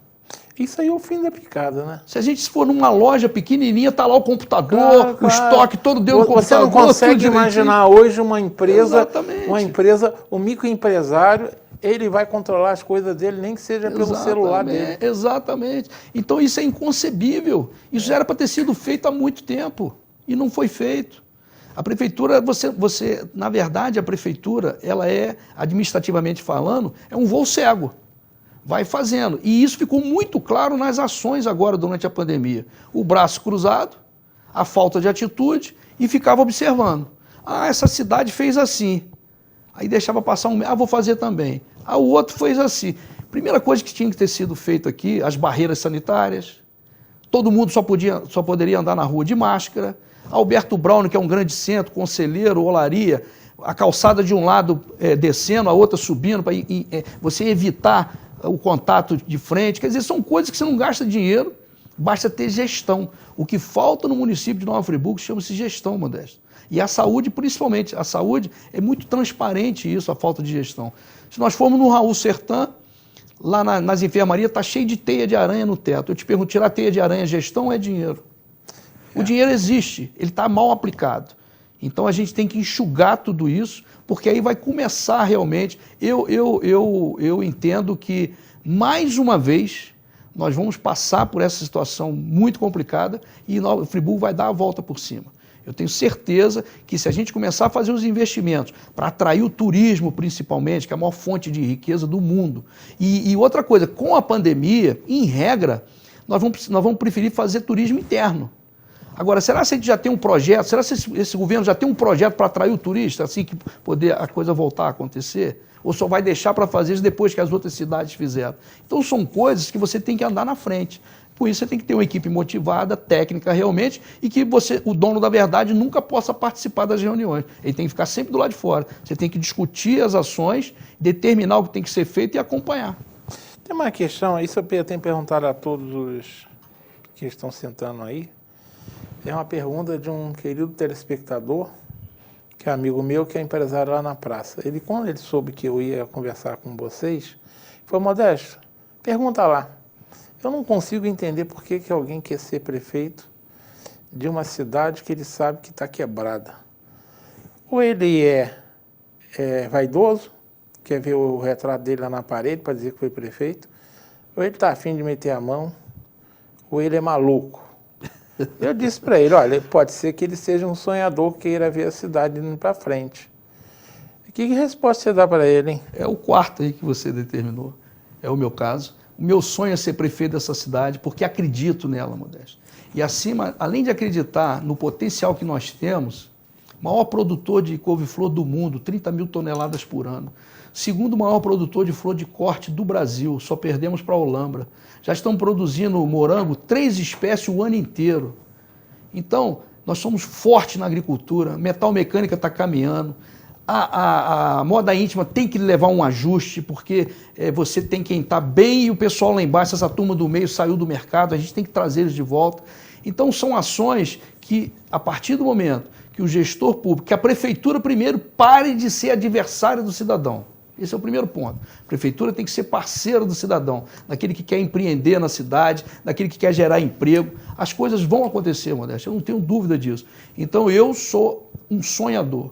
Isso aí é o fim da picada, né? Se a gente for numa loja pequenininha, tá lá o computador, claro. O estoque todo dentro do computador. Você não consegue imaginar hoje uma empresa, o microempresário, ele vai controlar as coisas dele, nem que seja pelo celular dele. Exatamente. Então isso é inconcebível. Isso já era para ter sido feito há muito tempo e não foi feito. A prefeitura, na verdade, a prefeitura, ela é, administrativamente falando, é um voo cego. Vai fazendo. E isso ficou muito claro nas ações agora durante a pandemia. O braço cruzado, a falta de atitude e ficava observando. Ah, essa cidade fez assim. Aí deixava passar um mês, vou fazer também. O outro fez assim. Primeira coisa que tinha que ter sido feito aqui, as barreiras sanitárias. Todo mundo só poderia andar na rua de máscara. Alberto Braun, que é um grande centro, conselheiro, olaria, a calçada de um lado descendo, a outra subindo, para você evitar o contato de frente. Quer dizer, são coisas que você não gasta dinheiro, basta ter gestão. O que falta no município de Nova Friburgo chama-se gestão, Modesto. E a saúde, principalmente. A saúde é muito transparente isso, a falta de gestão. Se nós formos no Raul Sertã, lá nas enfermarias, está cheio de teia de aranha no teto. Eu te pergunto, tirar teia de aranha, gestão é dinheiro? O dinheiro existe, ele está mal aplicado. Então a gente tem que enxugar tudo isso, porque aí vai começar realmente. Eu entendo que, mais uma vez, nós vamos passar por essa situação muito complicada e Nova Friburgo vai dar a volta por cima. Eu tenho certeza que se a gente começar a fazer os investimentos para atrair o turismo, principalmente, que é a maior fonte de riqueza do mundo. E outra coisa, com a pandemia, em regra, nós vamos preferir fazer turismo interno. Agora, será que a gente já tem um projeto, será que esse governo já tem um projeto para atrair o turista, assim que poder a coisa voltar a acontecer? Ou só vai deixar para fazer isso depois que as outras cidades fizeram? Então, são coisas que você tem que andar na frente. Por isso, você tem que ter uma equipe motivada, técnica realmente, e que o dono da verdade, nunca possa participar das reuniões. Ele tem que ficar sempre do lado de fora. Você tem que discutir as ações, determinar o que tem que ser feito e acompanhar. Tem uma questão, isso eu tenho perguntado a todos os que estão sentando aí. É uma pergunta de um querido telespectador, que é amigo meu, que é empresário lá na praça. Quando ele soube que eu ia conversar com vocês, falou: Modesto, pergunta lá. Eu não consigo entender por que alguém quer ser prefeito de uma cidade que ele sabe que está quebrada. Ou ele é vaidoso, quer ver o retrato dele lá na parede para dizer que foi prefeito, ou ele está afim de meter a mão, ou ele é maluco. Eu disse para ele: olha, pode ser que ele seja um sonhador que queira ver a cidade indo para frente. Que resposta você dá para ele, hein? É o quarto aí que você determinou, é o meu caso. O meu sonho é ser prefeito dessa cidade porque acredito nela, Modesto. E acima, além de acreditar no potencial que nós temos, maior produtor de couve-flor do mundo, 30 mil toneladas por ano. Segundo maior produtor de flor de corte do Brasil, só perdemos para a Olambra. Já estão produzindo morango, 3 espécies o ano inteiro. Então, nós somos fortes na agricultura, metal mecânica está caminhando, a moda íntima tem que levar um ajuste, porque você tem quem está bem e o pessoal lá embaixo, essa turma do meio saiu do mercado, a gente tem que trazer eles de volta. Então, são ações que, a partir do momento que o gestor público, que a prefeitura primeiro pare de ser adversária do cidadão. Esse é o primeiro ponto. A prefeitura tem que ser parceira do cidadão, daquele que quer empreender na cidade, daquele que quer gerar emprego. As coisas vão acontecer, Modesto, eu não tenho dúvida disso. Então eu sou um sonhador.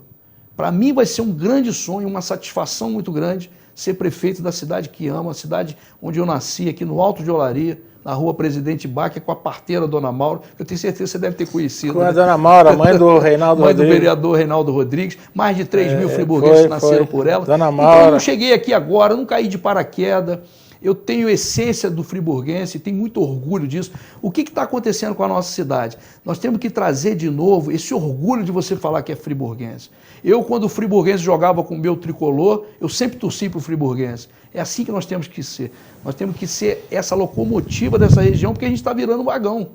Para mim vai ser um grande sonho, uma satisfação muito grande ser prefeito da cidade que amo, a cidade onde eu nasci, aqui no Alto de Olaria, na rua Presidente Baque, com a parteira Dona Maura, que eu tenho certeza que você deve ter conhecido. Com a Dona Maura, mãe do Reinaldo mãe Rodrigues. Do vereador Reinaldo Rodrigues. Mais de 3 mil friburgueses nasceram por ela. Dona Então Maura. eu não cheguei aqui agora, não caí de paraquedas. Eu tenho essência do friburguense, tenho muito orgulho disso. O que está acontecendo com a nossa cidade? Nós temos que trazer de novo esse orgulho de você falar que é friburguense. Eu, quando o friburguense jogava com o meu tricolor, eu sempre torci para o friburguense. É assim que nós temos que ser. Nós temos que ser essa locomotiva dessa região, porque a gente está virando um vagão.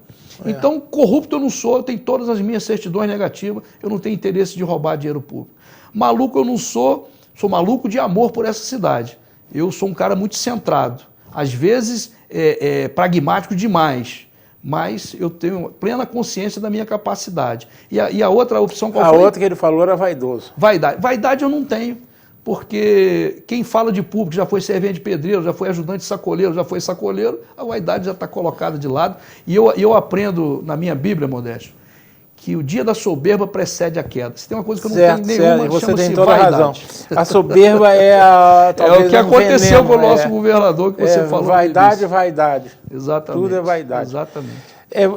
Então, corrupto eu não sou, eu tenho todas as minhas certidões negativas, eu não tenho interesse de roubar dinheiro público. Maluco eu não sou, sou maluco de amor por essa cidade. Eu sou um cara muito centrado, às vezes pragmático demais, mas eu tenho plena consciência da minha capacidade. E a outra opção qual foi? A outra que ele falou era vaidoso. Vaidade. Vaidade eu não tenho, porque quem fala de público já foi servente de pedreiro, já foi ajudante de sacoleiro, já foi sacoleiro, a vaidade já está colocada de lado. E eu aprendo na minha Bíblia, Modesto, que o dia da soberba precede a queda. Se tem uma coisa que eu não tenho nenhuma, você tem chama-se toda a vaidade. razão. A soberba é o que aconteceu com o nosso governador, que você falou. Vaidade, vaidade. Exatamente. Tudo é vaidade. Exatamente.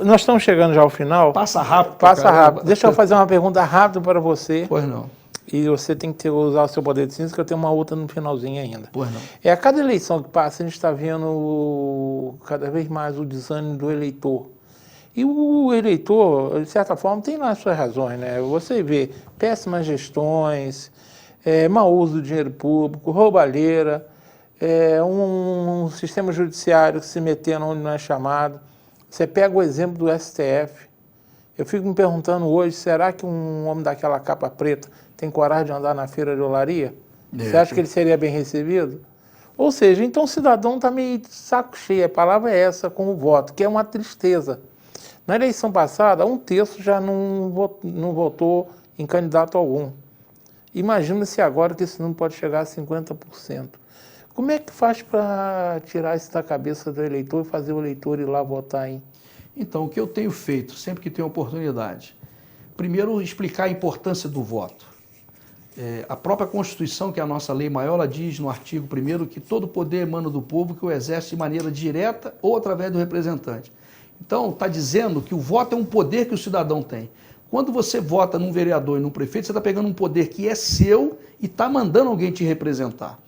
Nós estamos chegando já ao final. Passa rápido. Passa rápido. Deixa eu fazer uma pergunta rápida para você. Pois não. E você tem que usar o seu poder de síntese, que eu tenho uma outra no finalzinho ainda. Pois não. A cada eleição que passa, a gente está vendo cada vez mais o desânimo do eleitor. E o eleitor, de certa forma, tem lá as suas razões, né? Você vê péssimas gestões, mau uso do dinheiro público, roubalheira, um sistema judiciário que se metendo onde não é chamado. Você pega o exemplo do STF. Eu fico me perguntando hoje, será que um homem daquela capa preta tem coragem de andar na feira de Olaria? Você acha que ele seria bem recebido? Ou seja, então o cidadão está meio de saco cheio, a palavra é essa, com o voto, que é uma tristeza. Na eleição passada, 1/3 já não votou em candidato algum. Imagina-se agora que esse número pode chegar a 50%. Como é que faz para tirar isso da cabeça do eleitor e fazer o eleitor ir lá votar, hein? Então, o que eu tenho feito, sempre que tenho oportunidade, primeiro, explicar a importância do voto. A própria Constituição, que é a nossa lei maior, ela diz no artigo 1º que todo poder emana do povo que o exerce de maneira direta ou através do representante. Então, está dizendo que o voto é um poder que o cidadão tem. Quando você vota num vereador e num prefeito, você está pegando um poder que é seu e está mandando alguém te representar.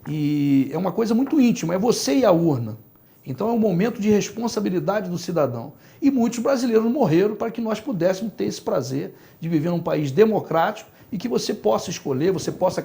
E é uma coisa muito íntima, é você e a urna. Então é um momento de responsabilidade do cidadão. E muitos brasileiros morreram para que nós pudéssemos ter esse prazer de viver num país democrático e que você possa escolher, você possa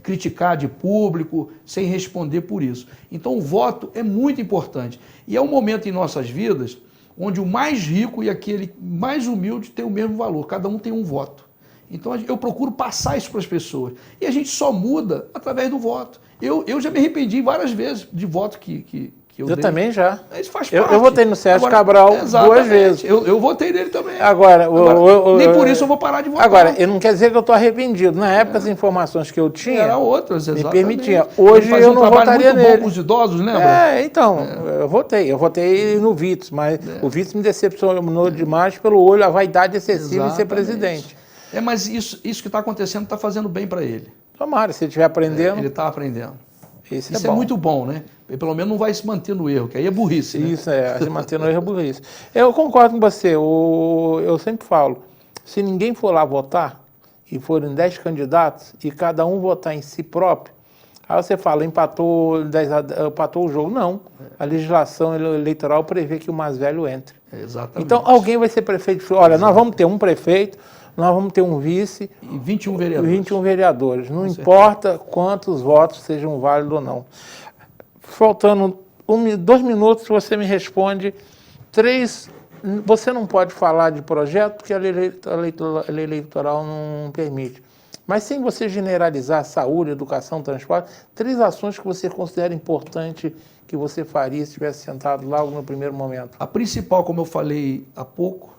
criticar de público sem responder por isso. Então o voto é muito importante. E é um momento em nossas vidas onde o mais rico e aquele mais humilde tem o mesmo valor. Cada um tem um voto. Então eu procuro passar isso para as pessoas. E a gente só muda através do voto. Eu já me arrependi várias vezes de voto que eu dei. Também já. Isso faz parte. Eu votei no Sérgio Cabral duas vezes. Eu votei nele também. Agora, nem por isso eu vou parar de votar. Agora, eu não quer dizer que eu estou arrependido. Na época, as informações que eu tinha eram outras, exatamente. Me permitia. Hoje eu não votaria nele. Bom com os idosos, lembra? Eu votei. Eu votei no Vítor, mas o Vítor me decepcionou demais pelo olho, a vaidade excessiva de ser presidente. Mas isso que está acontecendo está fazendo bem para ele. Tomara, se ele estiver aprendendo. Ele está aprendendo. Isso é muito bom, né? Ele, pelo menos não vai se manter no erro, que aí é burrice. Né? Isso, se manter no erro é burrice. Eu concordo com você. Eu sempre falo, se ninguém for lá votar, e forem 10 candidatos, e cada um votar em si próprio, aí você fala, empatou o jogo. Não. A legislação eleitoral prevê que o mais velho entre. Exatamente. Então, alguém vai ser prefeito. Olha, nós vamos ter um prefeito, nós vamos ter um vice e 21 vereadores. 21 vereadores. Não importa quantos votos sejam válidos ou não. Faltando 2 minutos, você me responde 3. Você não pode falar de projeto porque a lei eleitoral não permite. Mas sem você generalizar saúde, educação, transporte, 3 ações que você considera importante que você faria se estivesse sentado logo no primeiro momento. A principal, como eu falei há pouco,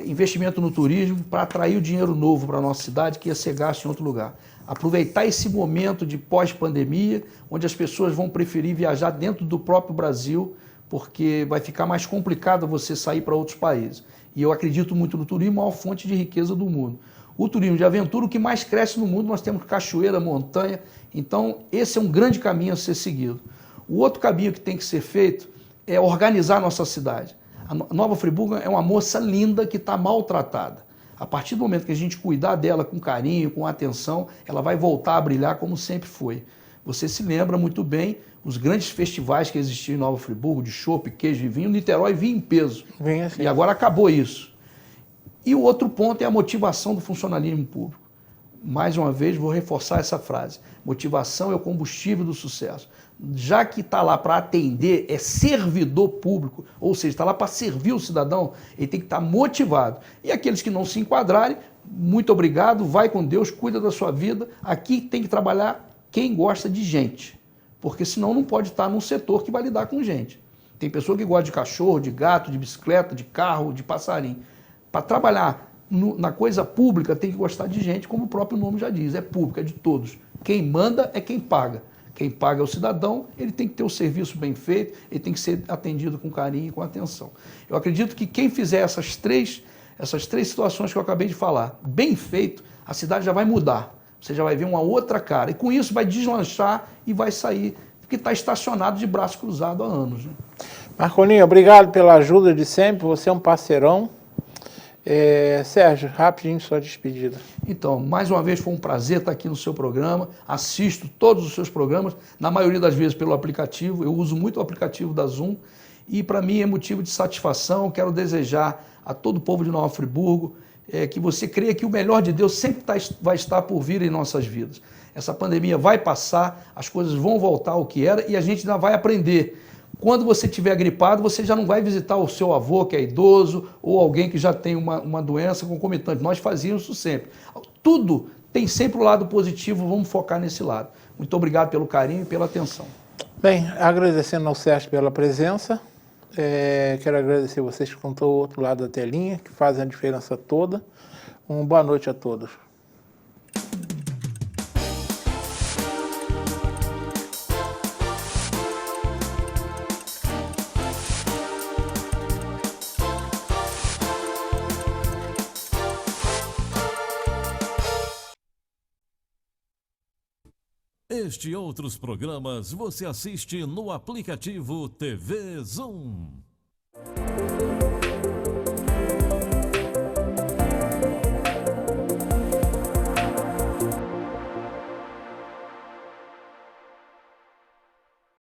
investimento no turismo para atrair o dinheiro novo para a nossa cidade que ia ser gasto em outro lugar. aproveitar esse momento de pós-pandemia, onde as pessoas vão preferir viajar dentro do próprio Brasil, porque vai ficar mais complicado você sair para outros países. E eu acredito muito no turismo, a maior fonte de riqueza do mundo. O turismo de aventura, o que mais cresce no mundo, nós temos cachoeira, montanha, então esse é um grande caminho a ser seguido. O outro caminho que tem que ser feito é organizar a nossa cidade. A Nova Friburgo é uma moça linda que está maltratada. A partir do momento que a gente cuidar dela com carinho, com atenção, ela vai voltar a brilhar como sempre foi. Você se lembra muito bem os grandes festivais que existiam em Nova Friburgo, de chopp, queijo e vinho. Niterói vinha em peso. Vinha assim. E agora acabou isso. E o outro ponto é a motivação do funcionalismo público. Mais uma vez, vou reforçar essa frase. Motivação é o combustível do sucesso. Já que está lá para atender, é servidor público, ou seja, está lá para servir o cidadão, ele tem que estar motivado. E aqueles que não se enquadrarem, muito obrigado, vai com Deus, cuida da sua vida. Aqui tem que trabalhar quem gosta de gente, porque senão não pode estar num setor que vai lidar com gente. Tem pessoa que gosta de cachorro, de gato, de bicicleta, de carro, de passarinho. Para trabalhar na coisa pública tem que gostar de gente, como o próprio nome já diz, é público, é de todos. Quem manda é quem paga. Quem paga é o cidadão, ele tem que ter o serviço bem feito, ele tem que ser atendido com carinho e com atenção. Eu acredito que quem fizer essas três situações que eu acabei de falar, bem feito, a cidade já vai mudar. Você já vai ver uma outra cara. E com isso vai deslanchar e vai sair, porque está estacionado de braço cruzado há anos. Né? Marcolinho, obrigado pela ajuda de sempre, você é um parceirão. Sérgio, rapidinho sua despedida. Então, mais uma vez foi um prazer estar aqui no seu programa, assisto todos os seus programas, na maioria das vezes pelo aplicativo, eu uso muito o aplicativo da Zoom e para mim é motivo de satisfação, quero desejar a todo o povo de Nova Friburgo que você creia que o melhor de Deus sempre vai estar por vir em nossas vidas. Essa pandemia vai passar, as coisas vão voltar ao que era e a gente ainda vai aprender. Quando você estiver gripado, você já não vai visitar o seu avô, que é idoso, ou alguém que já tem uma doença concomitante. Nós fazíamos isso sempre. Tudo tem sempre o lado positivo, vamos focar nesse lado. Muito obrigado pelo carinho e pela atenção. Bem, agradecendo ao Sérgio pela presença, quero agradecer vocês que estão do outro lado da telinha, que fazem a diferença toda. Uma boa noite a todos. Este e outros programas você assiste no aplicativo TV Zoom.